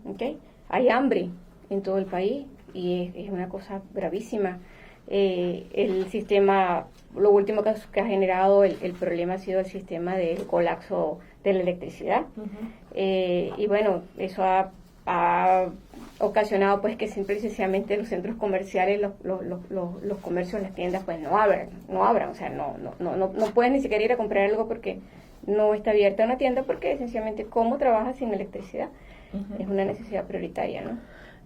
¿Okay? Hay hambre en todo el país y es una cosa gravísima. El sistema, lo último que ha generado el problema ha sido el sistema del colapso de la electricidad. Y bueno, eso ha ocasionado pues que simple y sencillamente los centros comerciales, los comercios, las tiendas pues no abran, o sea, no puedes ni siquiera ir a comprar algo porque no está abierta una tienda, porque sencillamente cómo trabajas sin electricidad es una necesidad prioritaria, ¿no?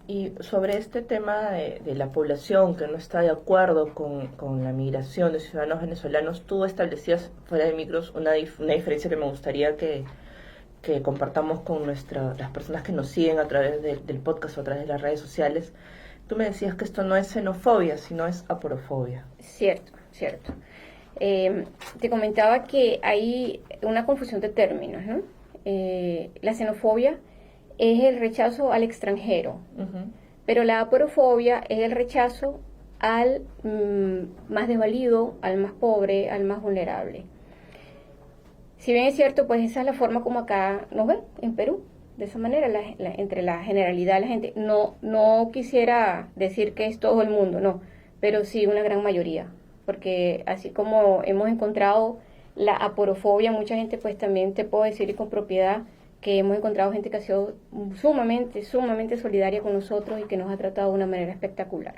Y sobre este tema de la población que no está de acuerdo con la migración de ciudadanos venezolanos, tú establecías fuera de micros una diferencia que me gustaría que compartamos con las personas que nos siguen a través del podcast o a través de las redes sociales. Tú me decías que esto no es xenofobia, sino es aporofobia. Cierto. Te comentaba que hay una confusión de términos, ¿no? La xenofobia es el rechazo al extranjero, pero la aporofobia es el rechazo al más desvalido, al más pobre, al más vulnerable. Si bien es cierto, pues esa es la forma como acá nos ven en Perú, de esa manera, entre la generalidad de la gente. No quisiera decir que es todo el mundo, no, pero sí una gran mayoría, porque así como hemos encontrado la aporofobia, mucha gente pues también te puedo decir y con propiedad que hemos encontrado gente que ha sido sumamente solidaria con nosotros y que nos ha tratado de una manera espectacular.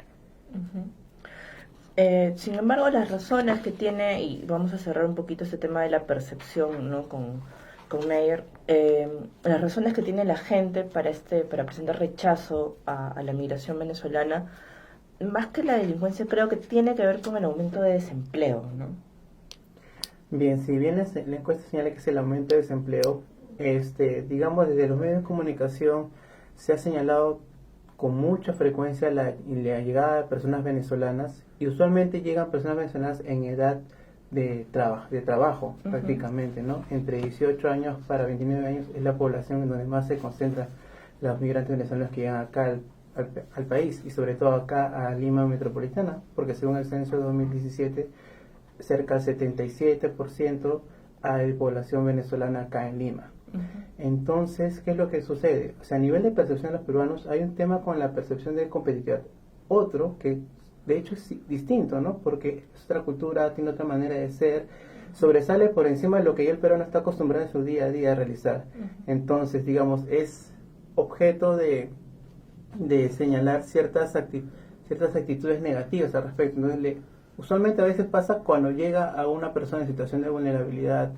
Sin embargo, las razones que tiene, y vamos a cerrar un poquito este tema de la percepción, ¿no? con Meyer, las razones que tiene la gente para presentar rechazo a la migración venezolana, más que la delincuencia, creo que tiene que ver con el aumento de desempleo, ¿no? Bien, si bien la encuesta señala que es el aumento de desempleo, digamos, desde los medios de comunicación se ha señalado con mucha frecuencia la llegada de personas venezolanas, y usualmente llegan personas venezolanas en edad de trabajo, prácticamente, ¿no? Entre 18 años para 29 años es la población en donde más se concentran los migrantes venezolanos que llegan acá al país, y sobre todo acá a Lima metropolitana, porque según el censo de 2017, cerca del 77% hay población venezolana acá en Lima. Entonces, ¿qué es lo que sucede? O sea, a nivel de percepción de los peruanos hay un tema con la percepción de competitividad. Otro que de hecho es distinto, ¿no? Porque es otra cultura, tiene otra manera de ser, sobresale por encima de lo que ya el peruano está acostumbrado en su día a día a realizar. Entonces, digamos, es objeto de señalar ciertas actitudes negativas al respecto. Entonces, usualmente a veces pasa cuando llega a una persona en situación de vulnerabilidad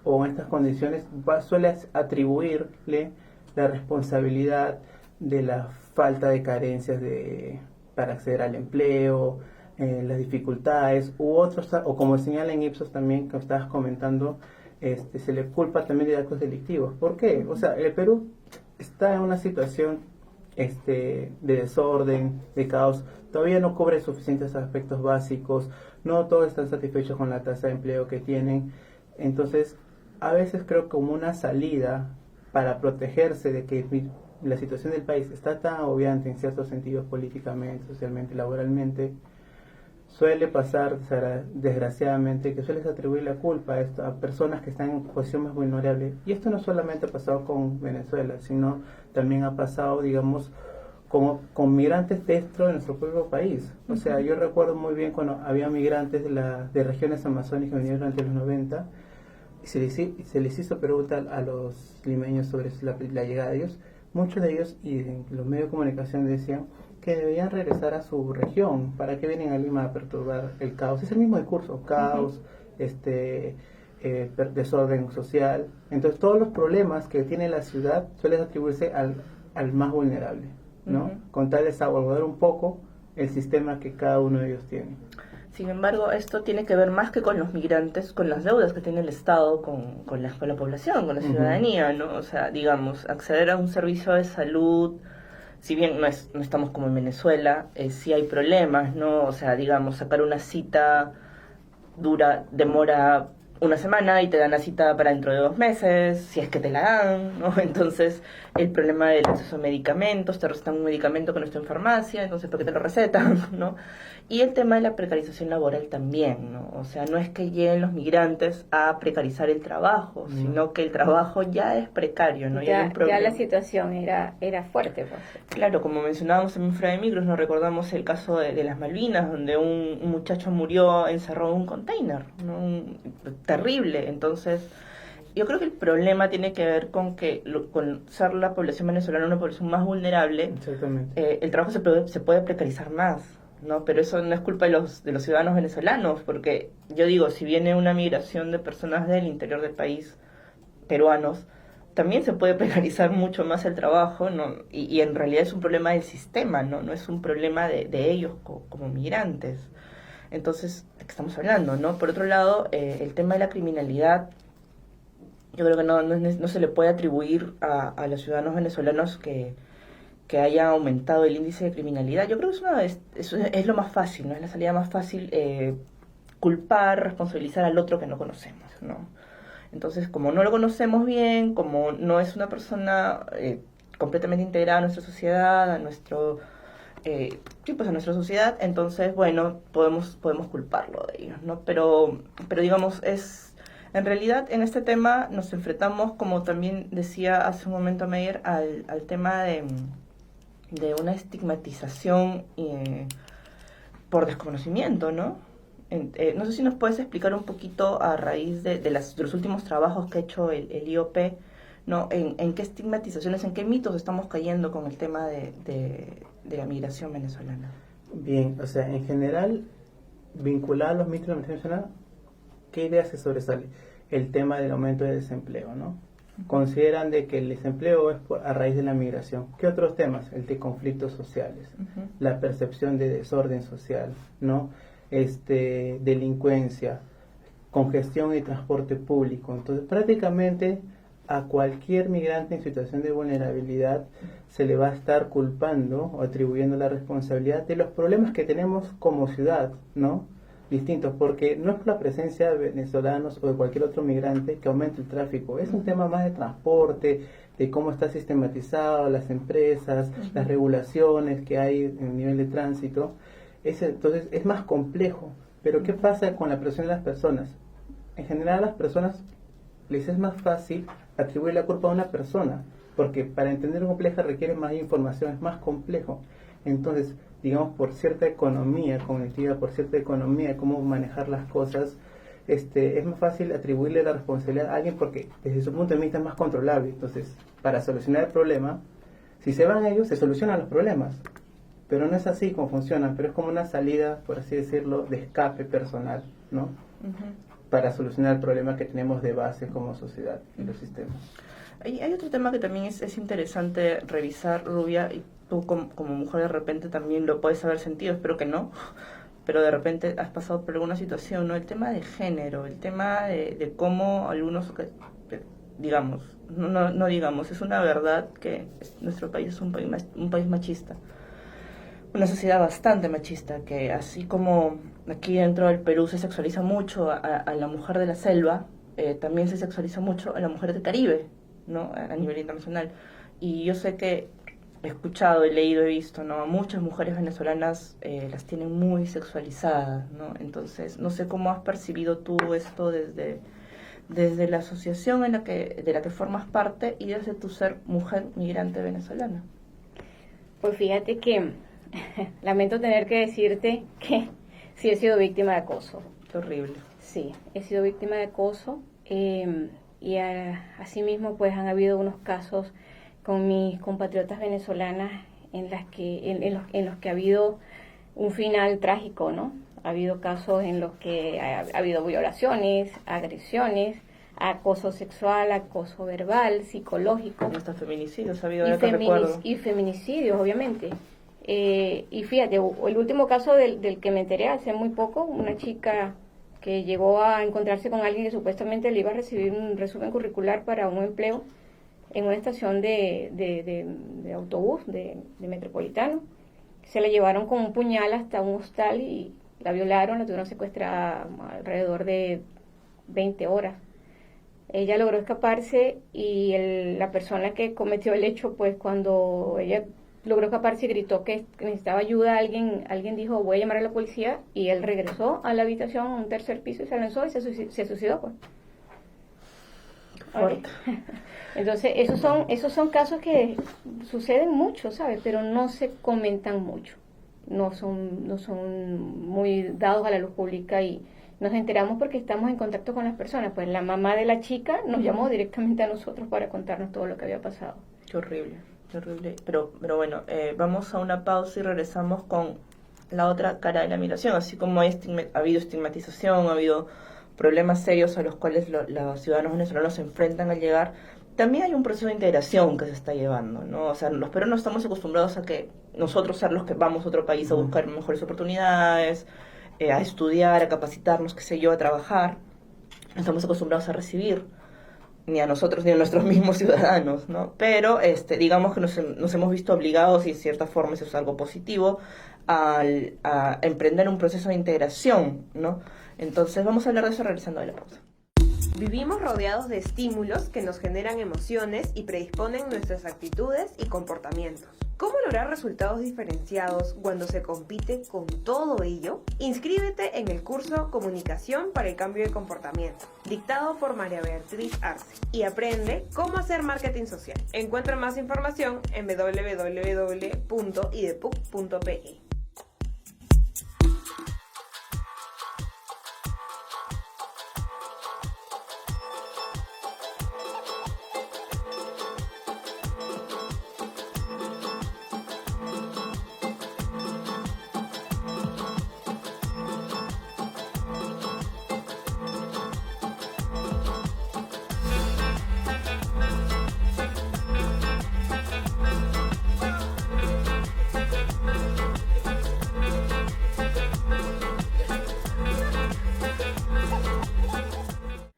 o en estas condiciones, suele atribuirle la responsabilidad de la falta de carencias para acceder al empleo, las dificultades u otros, o como señala en Ipsos también, que estabas comentando, se le culpa también de actos delictivos. ¿Por qué? O sea, el Perú está en una situación de desorden, de caos, todavía no cubre suficientes aspectos básicos, no todos están satisfechos con la tasa de empleo que tienen. Entonces, a veces creo como una salida para protegerse de que la situación del país está tan agobiante en ciertos sentidos, políticamente, socialmente, laboralmente, suele pasar, desgraciadamente, que sueles atribuir la culpa a esto a personas que están en posición más vulnerable. Y esto no solamente ha pasado con Venezuela, sino también ha pasado, digamos, con migrantes dentro de nuestro propio país. O sea, yo recuerdo muy bien cuando había migrantes de regiones amazónicas que vinieron durante los 90, y se les hizo pregunta a los limeños sobre la llegada de ellos. Muchos de ellos, y en los medios de comunicación decían que debían regresar a su región. ¿Para qué vienen a Lima a perturbar el caos? Es el mismo discurso, caos, desorden social. Entonces todos los problemas que tiene la ciudad suelen atribuirse al más vulnerable, ¿no? Con tal de salvaguardar un poco el sistema que cada uno de ellos tiene. Sin embargo, esto tiene que ver más que con los migrantes, con las deudas que tiene el Estado con la población, con la ciudadanía, ¿no? O sea, digamos, acceder a un servicio de salud, si bien no estamos como en Venezuela, sí hay problemas, ¿no? O sea, digamos, sacar una cita demora una semana y te dan la cita para dentro de 2 meses, si es que te la dan, ¿no? Entonces, el problema del acceso a medicamentos, te recetan un medicamento que no está en farmacia, entonces ¿por qué te lo recetan, no? Y el tema de la precarización laboral también, ¿no? O sea, no es que lleguen los migrantes a precarizar el trabajo, sino que el trabajo ya es precario, ¿no? Ya, hay un problema. ya la situación era fuerte, pues. Claro, como mencionábamos en Fuera de Micros, nos recordamos el caso de las Malvinas, donde un muchacho murió encerrado en un container, ¿no? Terrible. Entonces, yo creo que el problema tiene que ver con que con ser la población venezolana una población más vulnerable, el trabajo se puede precarizar más, ¿no? Pero eso no es culpa de los ciudadanos venezolanos, porque yo digo, si viene una migración de personas del interior del país, peruanos, también se puede precarizar mucho más el trabajo, ¿no? Y en realidad es un problema del sistema, no es un problema de ellos como migrantes. Entonces, ¿de qué estamos hablando, no? Por otro lado, el tema de la criminalidad, yo creo que no se le puede atribuir a los ciudadanos venezolanos que haya aumentado el índice de criminalidad. Yo creo que es lo más fácil, ¿no? Es la salida más fácil, culpar, responsabilizar al otro que no conocemos, ¿no? Entonces, como no lo conocemos bien, como no es una persona completamente integrada a nuestra sociedad, a nuestra sociedad, entonces, bueno, podemos culparlo de ellos, ¿no? Pero digamos, en realidad, en este tema nos enfrentamos, como también decía hace un momento Meyer, al tema de una estigmatización por desconocimiento, ¿no? No sé si nos puedes explicar un poquito a raíz de los últimos trabajos que ha hecho el IOP, ¿no? En qué estigmatizaciones, en qué mitos estamos cayendo con el tema de la migración venezolana. Bien, o sea, en general, vinculado a los mitos de la migración venezolana, ¿qué idea se sobresale? El tema del aumento de desempleo, ¿no? Consideran de que el desempleo es a raíz de la migración. ¿Qué otros temas? El de conflictos sociales, la percepción de desorden social, ¿no? Delincuencia, congestión y transporte público. Entonces, prácticamente a cualquier migrante en situación de vulnerabilidad se le va a estar culpando o atribuyendo la responsabilidad de los problemas que tenemos como ciudad, ¿no? Distintos, porque no es por la presencia de venezolanos o de cualquier otro migrante que aumente el tráfico, es un tema más de transporte, de cómo está sistematizado las empresas, las regulaciones que hay en el nivel de tránsito. Entonces es más complejo. Pero ¿qué pasa con la presión de las personas? En general a las personas les es más fácil atribuir la culpa a una persona, porque para entender compleja requiere más información, es más complejo. Entonces, digamos, por cierta economía cognitiva, por cierta economía de cómo manejar las cosas, es más fácil atribuirle la responsabilidad a alguien porque desde su punto de vista es más controlable. Entonces, para solucionar el problema, si se van ellos, se solucionan los problemas. Pero no es así como funcionan, pero es como una salida, por así decirlo, de escape personal, ¿no? Para solucionar el problema que tenemos de base como sociedad y los sistemas. Hay otro tema que también es interesante revisar, Rubia, y tú como mujer de repente también lo puedes haber sentido, espero que no, pero de repente has pasado por alguna situación, ¿no? El tema de género, el tema de cómo algunos, digamos, no digamos, es una verdad que nuestro país es un país machista. Una sociedad bastante machista, que así como aquí dentro del Perú se sexualiza mucho a la mujer de la selva, también se sexualiza mucho a la mujer del Caribe, ¿no? A nivel internacional. Y yo sé que he escuchado, he leído, he visto, ¿no? Muchas mujeres venezolanas las tienen muy sexualizadas, ¿no? Entonces, no sé cómo has percibido tú esto desde la asociación de la que formas parte y desde tu ser mujer migrante venezolana. Pues fíjate que lamento tener que decirte que sí he sido víctima de acoso. Qué horrible. Sí, he sido víctima de acoso y asimismo pues han habido unos casos con mis compatriotas venezolanas en los que ha habido un final trágico, ¿no? Ha habido casos en los que ha habido violaciones, agresiones, acoso sexual, acoso verbal, psicológico. Hasta feminicidios ha habido, ahora que recuerdo. Y feminicidios, obviamente. Y fíjate, el último caso del que me enteré hace muy poco, una chica que llegó a encontrarse con alguien que supuestamente le iba a recibir un resumen curricular para un empleo en una estación de autobús, de metropolitano. Se la llevaron con un puñal hasta un hostal y la violaron, la tuvieron secuestrada alrededor de 20 horas. Ella logró escaparse y la persona que cometió el hecho, pues cuando ella logró escaparse y gritó que necesitaba ayuda, alguien dijo, voy a llamar a la policía, y él regresó a la habitación, a un tercer piso, y se lanzó y se suicidó, pues. Fuerte. Entonces, esos son casos que suceden mucho, ¿sabes? Pero no se comentan mucho. No son muy dados a la luz pública, y nos enteramos porque estamos en contacto con las personas. Pues la mamá de la chica nos llamó directamente a nosotros para contarnos todo lo que había pasado. Qué horrible, qué horrible. Pero bueno, vamos a una pausa y regresamos con la otra cara de la migración. Así como ha habido estigmatización, ha habido problemas serios a los cuales los ciudadanos venezolanos se enfrentan al llegar, también hay un proceso de integración que se está llevando, ¿no? O sea, los peruanos estamos acostumbrados a que nosotros ser los que vamos a otro país a buscar mejores oportunidades, a estudiar, a capacitarnos, qué sé yo, a trabajar. No estamos acostumbrados a recibir, ni a nosotros ni a nuestros mismos ciudadanos, ¿no? Pero digamos que nos hemos visto obligados, y de cierta forma eso es algo positivo, a emprender un proceso de integración, ¿no? Entonces vamos a hablar de eso regresando de la pausa. Vivimos rodeados de estímulos que nos generan emociones y predisponen nuestras actitudes y comportamientos. ¿Cómo lograr resultados diferenciados cuando se compite con todo ello? Inscríbete en el curso Comunicación para el Cambio de Comportamiento, dictado por María Beatriz Arce, y aprende cómo hacer marketing social. Encuentra más información en www.idepuc.pe.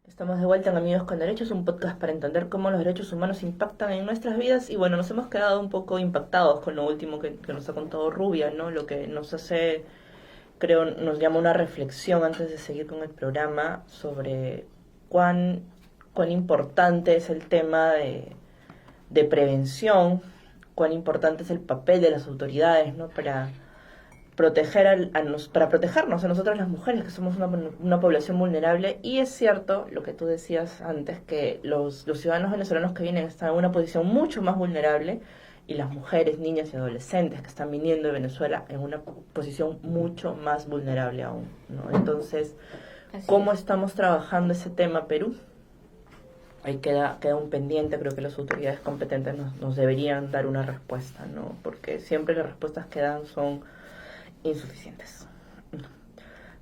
Estamos de vuelta en Amigos con Derechos, un podcast para entender cómo los derechos humanos impactan en nuestras vidas. Y bueno, nos hemos quedado un poco impactados con lo último que nos ha contado Rubia, ¿no? Lo que nos hace, creo, nos llama una reflexión antes de seguir con el programa sobre cuán importante es el tema de prevención, cuán importante es el papel de las autoridades, ¿no? Para protegernos a nosotras las mujeres, que somos una población vulnerable. Y es cierto lo que tú decías antes, que los ciudadanos venezolanos que vienen están en una posición mucho más vulnerable, y las mujeres, niñas y adolescentes que están viniendo de Venezuela en una posición mucho más vulnerable aún, ¿no? Entonces, ¿cómo estamos trabajando ese tema, Perú? Ahí queda un pendiente. Creo que las autoridades competentes nos deberían dar una respuesta, ¿no? Porque siempre las respuestas que dan son insuficientes.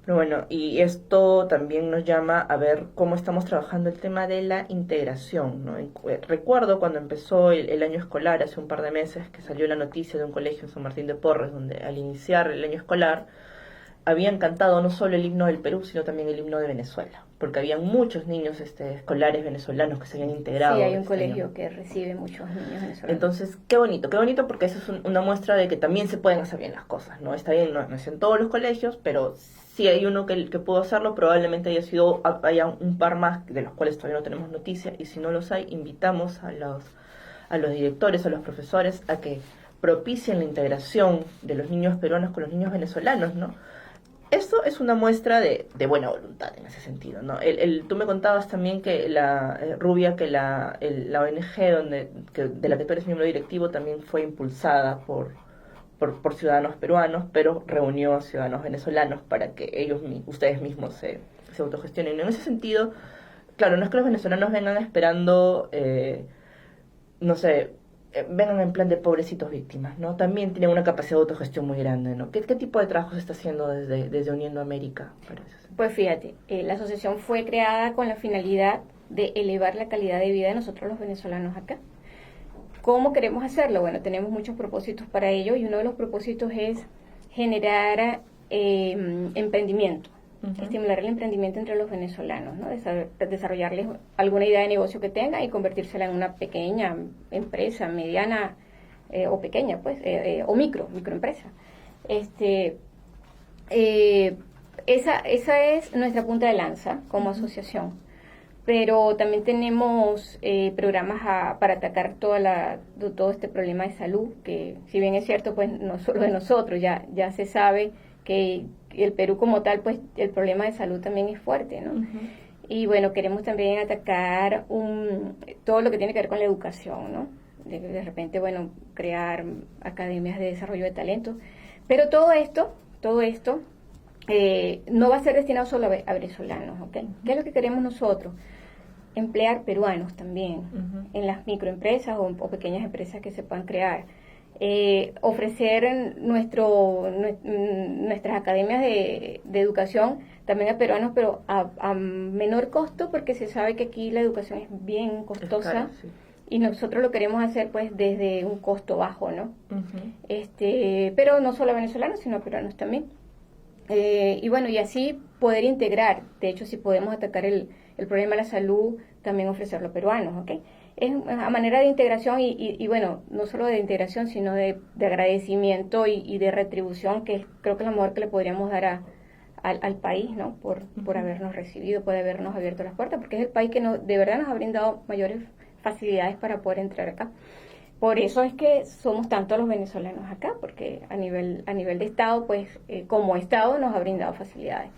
Pero bueno, y esto también nos llama a ver cómo estamos trabajando el tema de la integración, ¿no? Recuerdo cuando empezó el año escolar, hace un par de meses, que salió la noticia de un colegio en San Martín de Porres, donde al iniciar el año escolar habían cantado no solo el himno del Perú, sino también el himno de Venezuela, porque habían muchos niños escolares venezolanos que se habían integrado. Sí, hay un colegio que recibe muchos niños venezolanos. Entonces, qué bonito, porque eso es una muestra de que también se pueden hacer bien las cosas, ¿no? Está bien, no es en todos los colegios, pero si hay uno que pudo hacerlo, probablemente haya un par más de los cuales todavía no tenemos noticia, y si no los hay, invitamos a los directores, a los profesores, a que propicien la integración de los niños peruanos con los niños venezolanos, ¿no? Esto es una muestra de buena voluntad en ese sentido, ¿no? Tú me contabas también que Rubia, que la ONG de la que tú eres miembro directivo también fue impulsada por ciudadanos peruanos, pero reunió a ciudadanos venezolanos para que ustedes mismos se autogestionen. En ese sentido, claro, no es que los venezolanos vengan esperando, vengan en plan de pobrecitos víctimas, ¿no? También tienen una capacidad de autogestión muy grande, ¿no? ¿Qué tipo de trabajo se está haciendo desde Uniendo América para eso? Pues fíjate, la asociación fue creada con la finalidad de elevar la calidad de vida de nosotros los venezolanos acá. ¿Cómo queremos hacerlo? Bueno, tenemos muchos propósitos para ello, y uno de los propósitos es generar emprendimiento. Estimular el emprendimiento entre los venezolanos, ¿no? Desarrollarles alguna idea de negocio que tengan y convertírsela en una pequeña empresa, mediana o pequeña, pues, o microempresa. esa es nuestra punta de lanza como asociación. Pero también tenemos programas para atacar todo este problema de salud, que si bien es cierto, pues no solo de nosotros, ya se sabe que el Perú como tal, pues el problema de salud también es fuerte, ¿no? Y bueno, queremos también atacar todo lo que tiene que ver con la educación, ¿no? De repente, bueno, crear academias de desarrollo de talento. Pero todo esto no va a ser destinado solo a venezolanos, ¿ok? ¿Qué es lo que queremos nosotros? Emplear peruanos también en las microempresas o pequeñas empresas que se puedan crear. Ofrecer nuestras academias de educación también a peruanos, pero a menor costo, porque se sabe que aquí la educación es bien costosa. Claro, sí. Y nosotros lo queremos hacer pues desde un costo bajo, ¿no? Pero no solo a venezolanos, sino a peruanos también. Y bueno, y así poder integrar. De hecho, si podemos atacar el problema de la salud, también ofrecerlo a peruanos, ¿ok? Es a manera de integración y bueno, no solo de integración, sino de agradecimiento y de retribución, que creo que es lo mejor que le podríamos dar al país, ¿no? Por habernos recibido, por habernos abierto las puertas, porque es el país que de verdad nos ha brindado mayores facilidades para poder entrar acá. Por eso es que somos tantos los venezolanos acá, porque a nivel de Estado, pues como Estado nos ha brindado facilidades.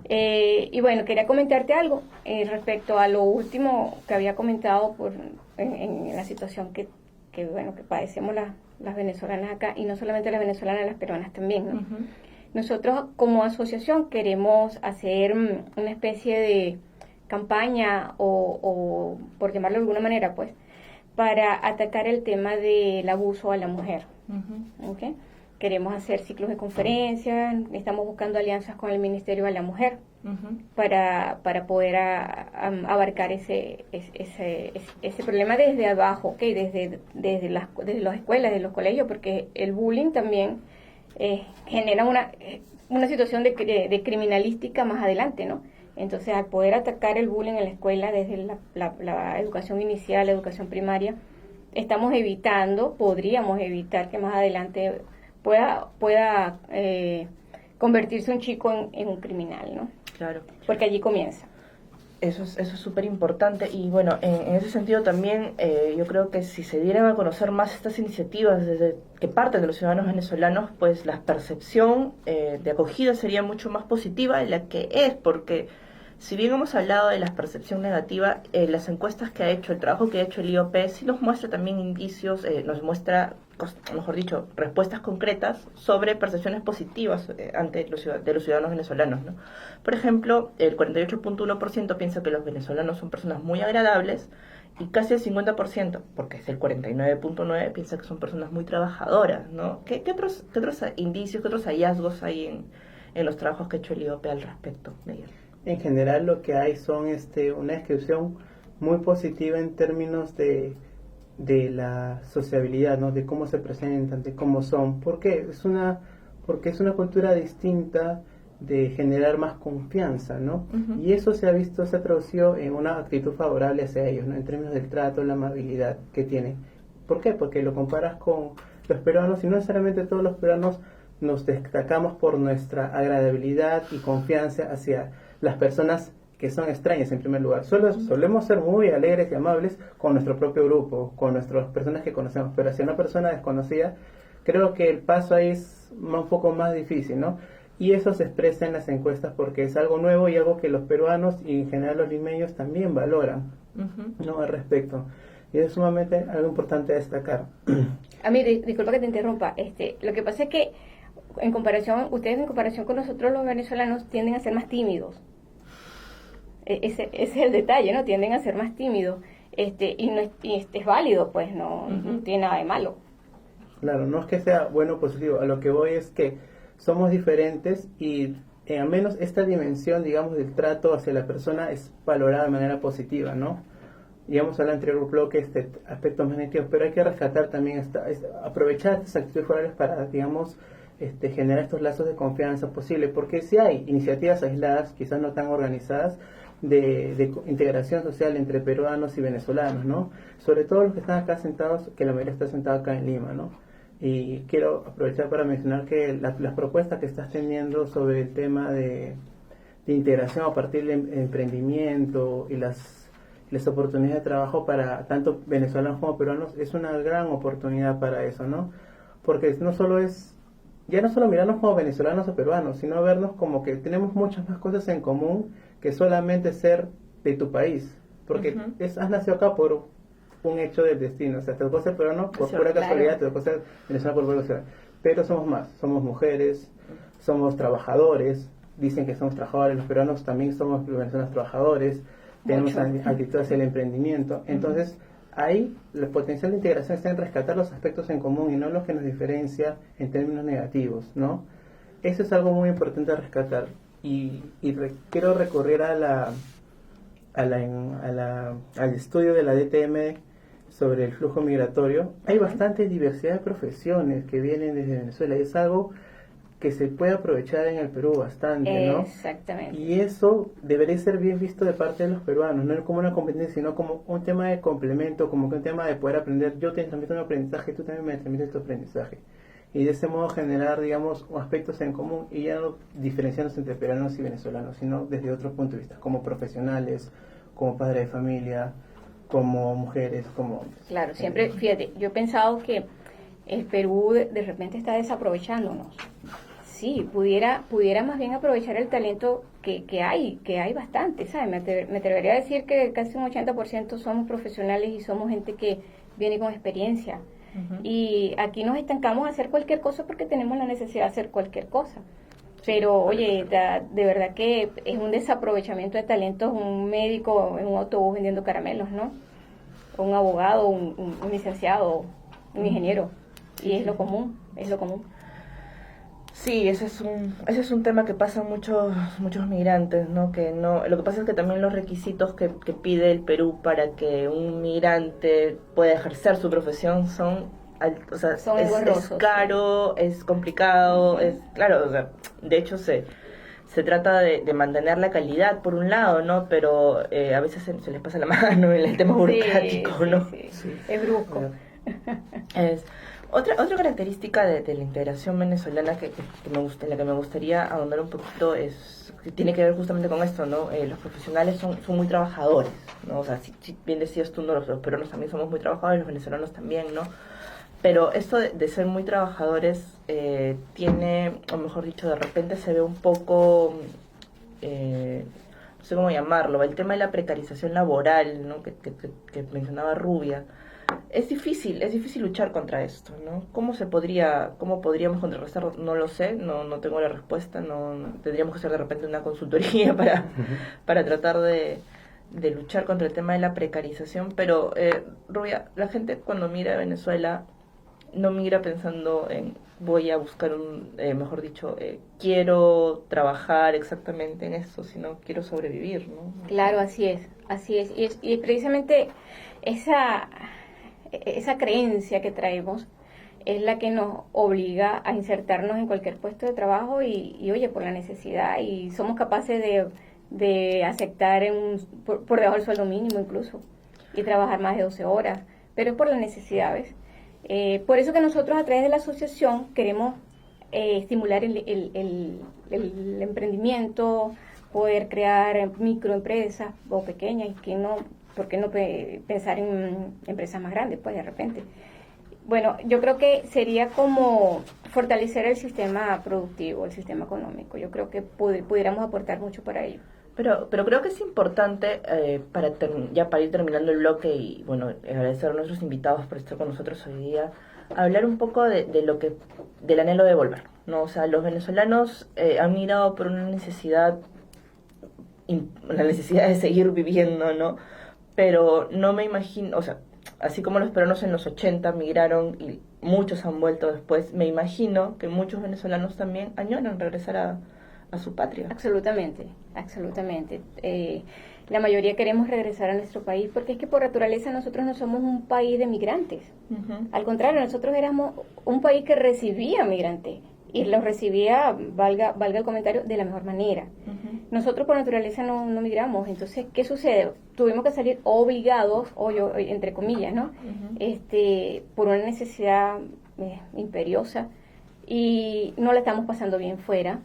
Y bueno, quería comentarte algo respecto a lo último que había comentado en la situación que padecemos las venezolanas acá, y no solamente las venezolanas, las peruanas también, ¿no? Nosotros como asociación queremos hacer una especie de campaña o por llamarlo de alguna manera, pues, para atacar el tema del abuso a la mujer. ¿Okay? Queremos hacer ciclos de conferencias, estamos buscando alianzas con el Ministerio de la Mujer para poder abarcar ese problema desde abajo, ¿okay? desde las escuelas, desde los colegios, porque el bullying también genera una situación de criminalística más adelante, ¿no? Entonces, al poder atacar el bullying en la escuela desde la educación inicial, la educación primaria, podríamos evitar que más adelante pueda convertirse un chico en un criminal, ¿no? Claro. Porque allí comienza. Eso es súper importante y bueno, en ese sentido también yo creo que si se dieran a conocer más estas iniciativas desde que parten de los ciudadanos venezolanos, pues la percepción de acogida sería mucho más positiva de la que es, porque si bien hemos hablado de la percepción negativa, las encuestas que ha hecho, el trabajo que ha hecho el IOP, sí nos muestra también indicios, nos muestra, mejor dicho, respuestas concretas sobre percepciones positivas de los ciudadanos venezolanos, ¿no? Por ejemplo, el 48.1% piensa que los venezolanos son personas muy agradables y casi el 50%, porque es el 49.9%, piensa que son personas muy trabajadoras, ¿no? ¿Qué otros indicios, qué otros hallazgos hay en los trabajos que ha hecho el IOP al respecto, Miguel? En general lo que hay son una descripción muy positiva en términos de la sociabilidad, ¿no? De cómo se presentan, de cómo son. ¿Por qué? Porque es una cultura distinta de generar más confianza, ¿no? Y eso se ha traducido en una actitud favorable hacia ellos, ¿no? En términos del trato, la amabilidad que tienen. ¿Por qué? Porque lo comparas con los peruanos y no necesariamente todos los peruanos nos destacamos por nuestra agradabilidad y confianza hacia las personas que son extrañas en primer lugar. Solemos ser muy alegres y amables con nuestro propio grupo, con nuestras personas que conocemos, pero hacia una persona desconocida, creo que el paso ahí es un poco más difícil, ¿no? Y eso se expresa en las encuestas porque es algo nuevo y algo que los peruanos y en general los limeños también valoran, ¿no? Al respecto. Y es sumamente algo importante a destacar. A mí, disculpa que te interrumpa, lo que pasa es que ustedes en comparación con nosotros los venezolanos tienden a ser más tímidos. Ese es el detalle, ¿no? Tienden a ser más tímidos. Es válido, pues, no tiene nada de malo. Claro, no es que sea bueno o positivo, a lo que voy es que somos diferentes y al menos esta dimensión, digamos, del trato hacia la persona es valorada de manera positiva, ¿no? Y hemos hablado entre el bloque aspectos más negativos, pero hay que rescatar también, aprovechar estas actitudes favorables para, digamos, generar estos lazos de confianza posible, porque si hay iniciativas aisladas, quizás no tan organizadas, de integración social entre peruanos y venezolanos, ¿no? Sobre todo los que están acá sentados, que la mayoría está sentada acá en Lima, ¿no? Y quiero aprovechar para mencionar que las propuestas que estás teniendo sobre el tema de integración a partir del emprendimiento y las oportunidades de trabajo para tanto venezolanos como peruanos es una gran oportunidad para eso, ¿no? Porque no solo mirarnos como venezolanos o peruanos, sino vernos como que tenemos muchas más cosas en común que solamente ser de tu país, porque has nacido acá por un hecho del destino, o sea, te tocó ser peruano por pura casualidad, te tocó ser venezolano por pura casualidad, pero somos más, somos mujeres, somos trabajadores, dicen que somos trabajadores, los peruanos también somos venezolanos trabajadores, tenemos actitud hacia el emprendimiento, entonces ahí el potencial de integración está en rescatar los aspectos en común y no los que nos diferencia en términos negativos, ¿no? Eso es algo muy importante a rescatar y quiero recurrir al estudio de la DTM sobre el flujo migratorio. Hay bastante diversidad de profesiones que vienen desde Venezuela y es algo que se puede aprovechar en el Perú bastante, ¿no? Exactamente. Y eso debería ser bien visto de parte de los peruanos, no como una competencia, sino como un tema de complemento, como que un tema de poder aprender. Yo te transmito un aprendizaje, tú también me transmites tu aprendizaje. Y de ese modo generar, digamos, aspectos en común y ya no diferenciarnos entre peruanos y venezolanos, sino desde otro punto de vista, como profesionales, como padres de familia, como mujeres, como hombres. Claro, siempre, fíjate, yo he pensado que el Perú de repente está desaprovechándonos. Sí, pudiera más bien aprovechar el talento que hay bastante, ¿sabes? Me atrevería a decir que casi un 80% somos profesionales y somos gente que viene con experiencia. Y aquí nos estancamos a hacer cualquier cosa porque tenemos la necesidad de hacer cualquier cosa. Pero, oye, de verdad que es un desaprovechamiento de talentos, un médico en un autobús vendiendo caramelos, ¿no? O un abogado, un licenciado, un ingeniero. Y es lo común, Sí, ese es un tema que pasa muchos migrantes, ¿no? Lo que pasa es que también los requisitos que pide el Perú para que un migrante pueda ejercer su profesión son es caro, sí. Es complicado, claro, o sea, de hecho se trata de mantener la calidad por un lado, ¿no? Pero a veces se les pasa la mano en el tema burocrático, ¿no? Sí. Es brusco. Otra característica de la integración venezolana en la que me gustaría ahondar un poquito que tiene que ver justamente con esto, ¿no? Los profesionales son muy trabajadores, ¿no? O sea, si bien decías tú, ¿no? Los peruanos también somos muy trabajadores, los venezolanos también, ¿no? Pero esto de ser muy trabajadores tiene, o mejor dicho, de repente se ve un poco, no sé cómo llamarlo, el tema de la precarización laboral, ¿no? que mencionaba Rubia. Es difícil luchar contra esto, ¿no? ¿Cómo podríamos contrarrestarlo? No lo sé, no tengo la respuesta, tendríamos que hacer de repente una consultoría para tratar de luchar contra el tema de la precarización, pero Rubia, la gente cuando mira a Venezuela no migra pensando en voy a buscar mejor dicho, quiero trabajar exactamente en eso, sino quiero sobrevivir, ¿no? Claro, así es. Y precisamente esa creencia que traemos es la que nos obliga a insertarnos en cualquier puesto de trabajo y oye, por la necesidad, y somos capaces de aceptar por debajo del sueldo mínimo incluso, y trabajar más de 12 horas, pero es por la necesidad, ¿ves? Por eso que nosotros a través de la asociación queremos estimular el emprendimiento, poder crear microempresas o pequeñas, y que no, ¿por qué no pensar en empresas más grandes, pues de repente? Bueno, yo creo que sería como fortalecer el sistema productivo, el sistema económico. Yo creo que pudiéramos aportar mucho para ello. Pero creo que es importante, para ir terminando el bloque y, bueno, agradecer a nuestros invitados por estar con nosotros hoy día, hablar un poco del anhelo de volver, ¿no? O sea, los venezolanos han migrado por una necesidad de seguir viviendo, ¿no? Pero no me imagino, o sea, así como los peruanos en los 80 migraron y muchos han vuelto después, me imagino que muchos venezolanos también añoran regresar a su patria. Absolutamente. La mayoría queremos regresar a nuestro país porque es que por naturaleza nosotros no somos un país de migrantes. Uh-huh. Al contrario, nosotros éramos un país que recibía migrantes y los recibía, valga el comentario, de la mejor manera. Uh-huh. Nosotros por naturaleza no migramos. Entonces, ¿qué sucede? Tuvimos que salir obligados, entre comillas, ¿no? Uh-huh. Por una necesidad imperiosa y no la estamos pasando bien fuera.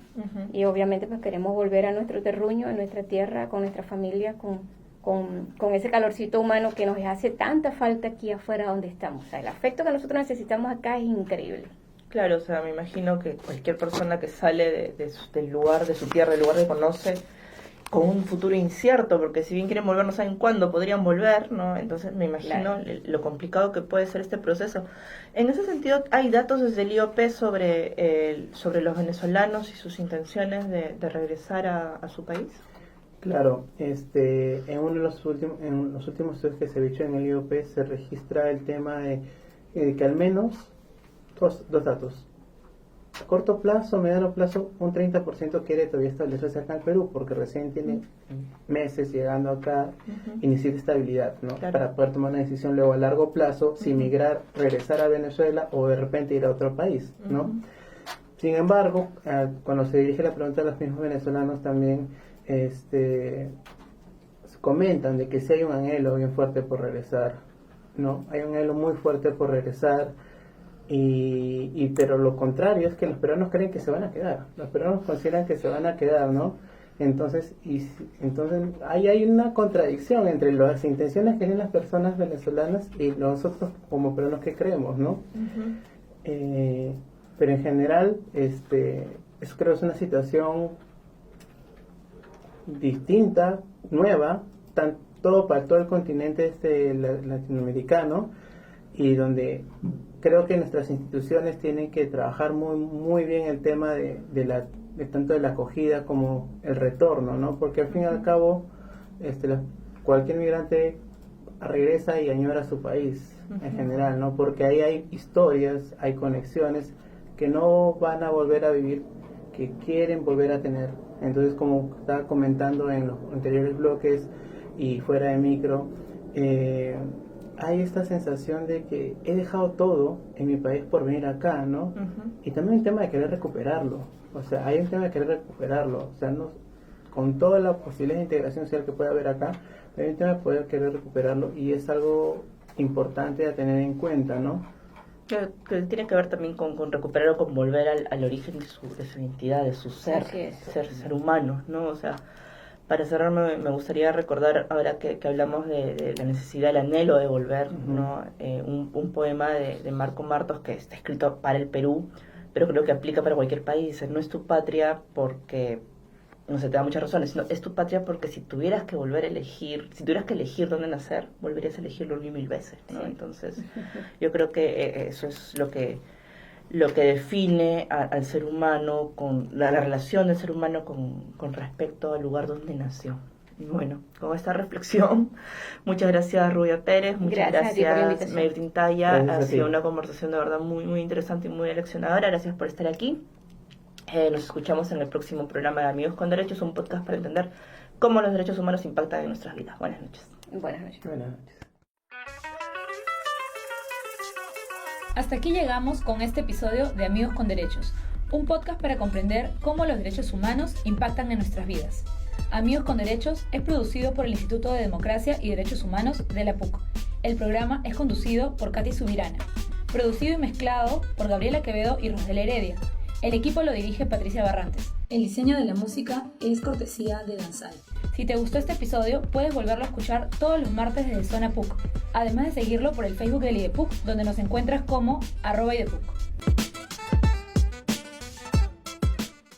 Y obviamente pues queremos volver a nuestro terruño, a nuestra tierra, con nuestra familia, con ese calorcito humano que nos hace tanta falta aquí afuera donde estamos. O sea, el afecto que nosotros necesitamos acá es increíble. Claro, o sea, me imagino que cualquier persona que sale del lugar, de su tierra, del lugar que conoce, con un futuro incierto, porque si bien quieren volver no saben cuándo podrían volver, ¿no? Entonces me imagino lo complicado que puede ser este proceso. En ese sentido, ¿hay datos desde el IOP sobre los venezolanos y sus intenciones de regresar a su país? Claro, en uno de los últimos estudios que se ha hecho en el IOP se registra el tema de que al menos dos datos. A corto plazo, mediano plazo, un 30% quiere todavía establecerse acá en Perú porque recién tiene meses llegando acá y necesita estabilidad, ¿no? Claro. Para poder tomar una decisión luego a largo plazo, si migrar, regresar a Venezuela o de repente ir a otro país, ¿no? Sin embargo, cuando se dirige la pregunta a los mismos venezolanos también comentan de que sí hay un anhelo bien fuerte por regresar, ¿no? Hay un anhelo muy fuerte por regresar. Pero lo contrario es que los peruanos creen que se van a quedar, los peruanos consideran que se van a quedar, ¿no? Entonces ahí hay una contradicción entre las intenciones que tienen las personas venezolanas y nosotros como peruanos que creemos, ¿no? Pero en general eso creo es una situación distinta, nueva, para todo el continente latinoamericano, y donde creo que nuestras instituciones tienen que trabajar muy muy bien el tema de tanto de la acogida como el retorno, ¿no? Porque al fin y al cabo cualquier migrante regresa y añora su país en general, ¿no? Porque ahí hay historias, hay conexiones que no van a volver a vivir, que quieren volver a tener. Entonces, como estaba comentando en los anteriores bloques y fuera de micro, hay esta sensación de que he dejado todo en mi país por venir acá, ¿no? Y también el tema de querer recuperarlo. O sea, hay un tema de querer recuperarlo. O sea, con toda la posibilidad de integración social que puede haber acá, hay un tema de poder querer recuperarlo y es algo importante a tener en cuenta, ¿no? Que tiene que ver también con recuperar o con volver al origen de su identidad, de su ser, ser humano, ¿no? O sea, para cerrar me gustaría recordar, ahora que hablamos de la necesidad, el anhelo de volver, ¿no? Un poema de Marco Martos que está escrito para el Perú, pero creo que aplica para cualquier país. No es tu patria porque, no sé, te da muchas razones, sino es tu patria porque si tuvieras que volver a elegir, si tuvieras que elegir dónde nacer, volverías a elegirlo 1000 veces, ¿no? Sí. Entonces, yo creo que eso es lo que define al ser humano, con la relación del ser humano con respecto al lugar donde nació. Bueno, con esta reflexión, muchas gracias Rubia Pérez, muchas gracias Meir Tintaya, ha sido una conversación de verdad muy, muy interesante y muy aleccionadora. Gracias por estar aquí. Nos escuchamos en el próximo programa de Amigos con Derechos, un podcast para entender cómo los derechos humanos impactan en nuestras vidas. Buenas noches. Buenas noches. Buenas noches. Hasta aquí llegamos con este episodio de Amigos con Derechos, un podcast para comprender cómo los derechos humanos impactan en nuestras vidas. Amigos con Derechos es producido por el Instituto de Democracia y Derechos Humanos de la PUC. El programa es conducido por Katy Subirana, producido y mezclado por Gabriela Quevedo y Rosdela Heredia. El equipo lo dirige Patricia Barrantes. El diseño de la música es cortesía de Danzai. Si te gustó este episodio, puedes volverlo a escuchar todos los martes desde Zona PUC, además de seguirlo por el Facebook del IDEPUC, donde nos encuentras como @IDEPUC.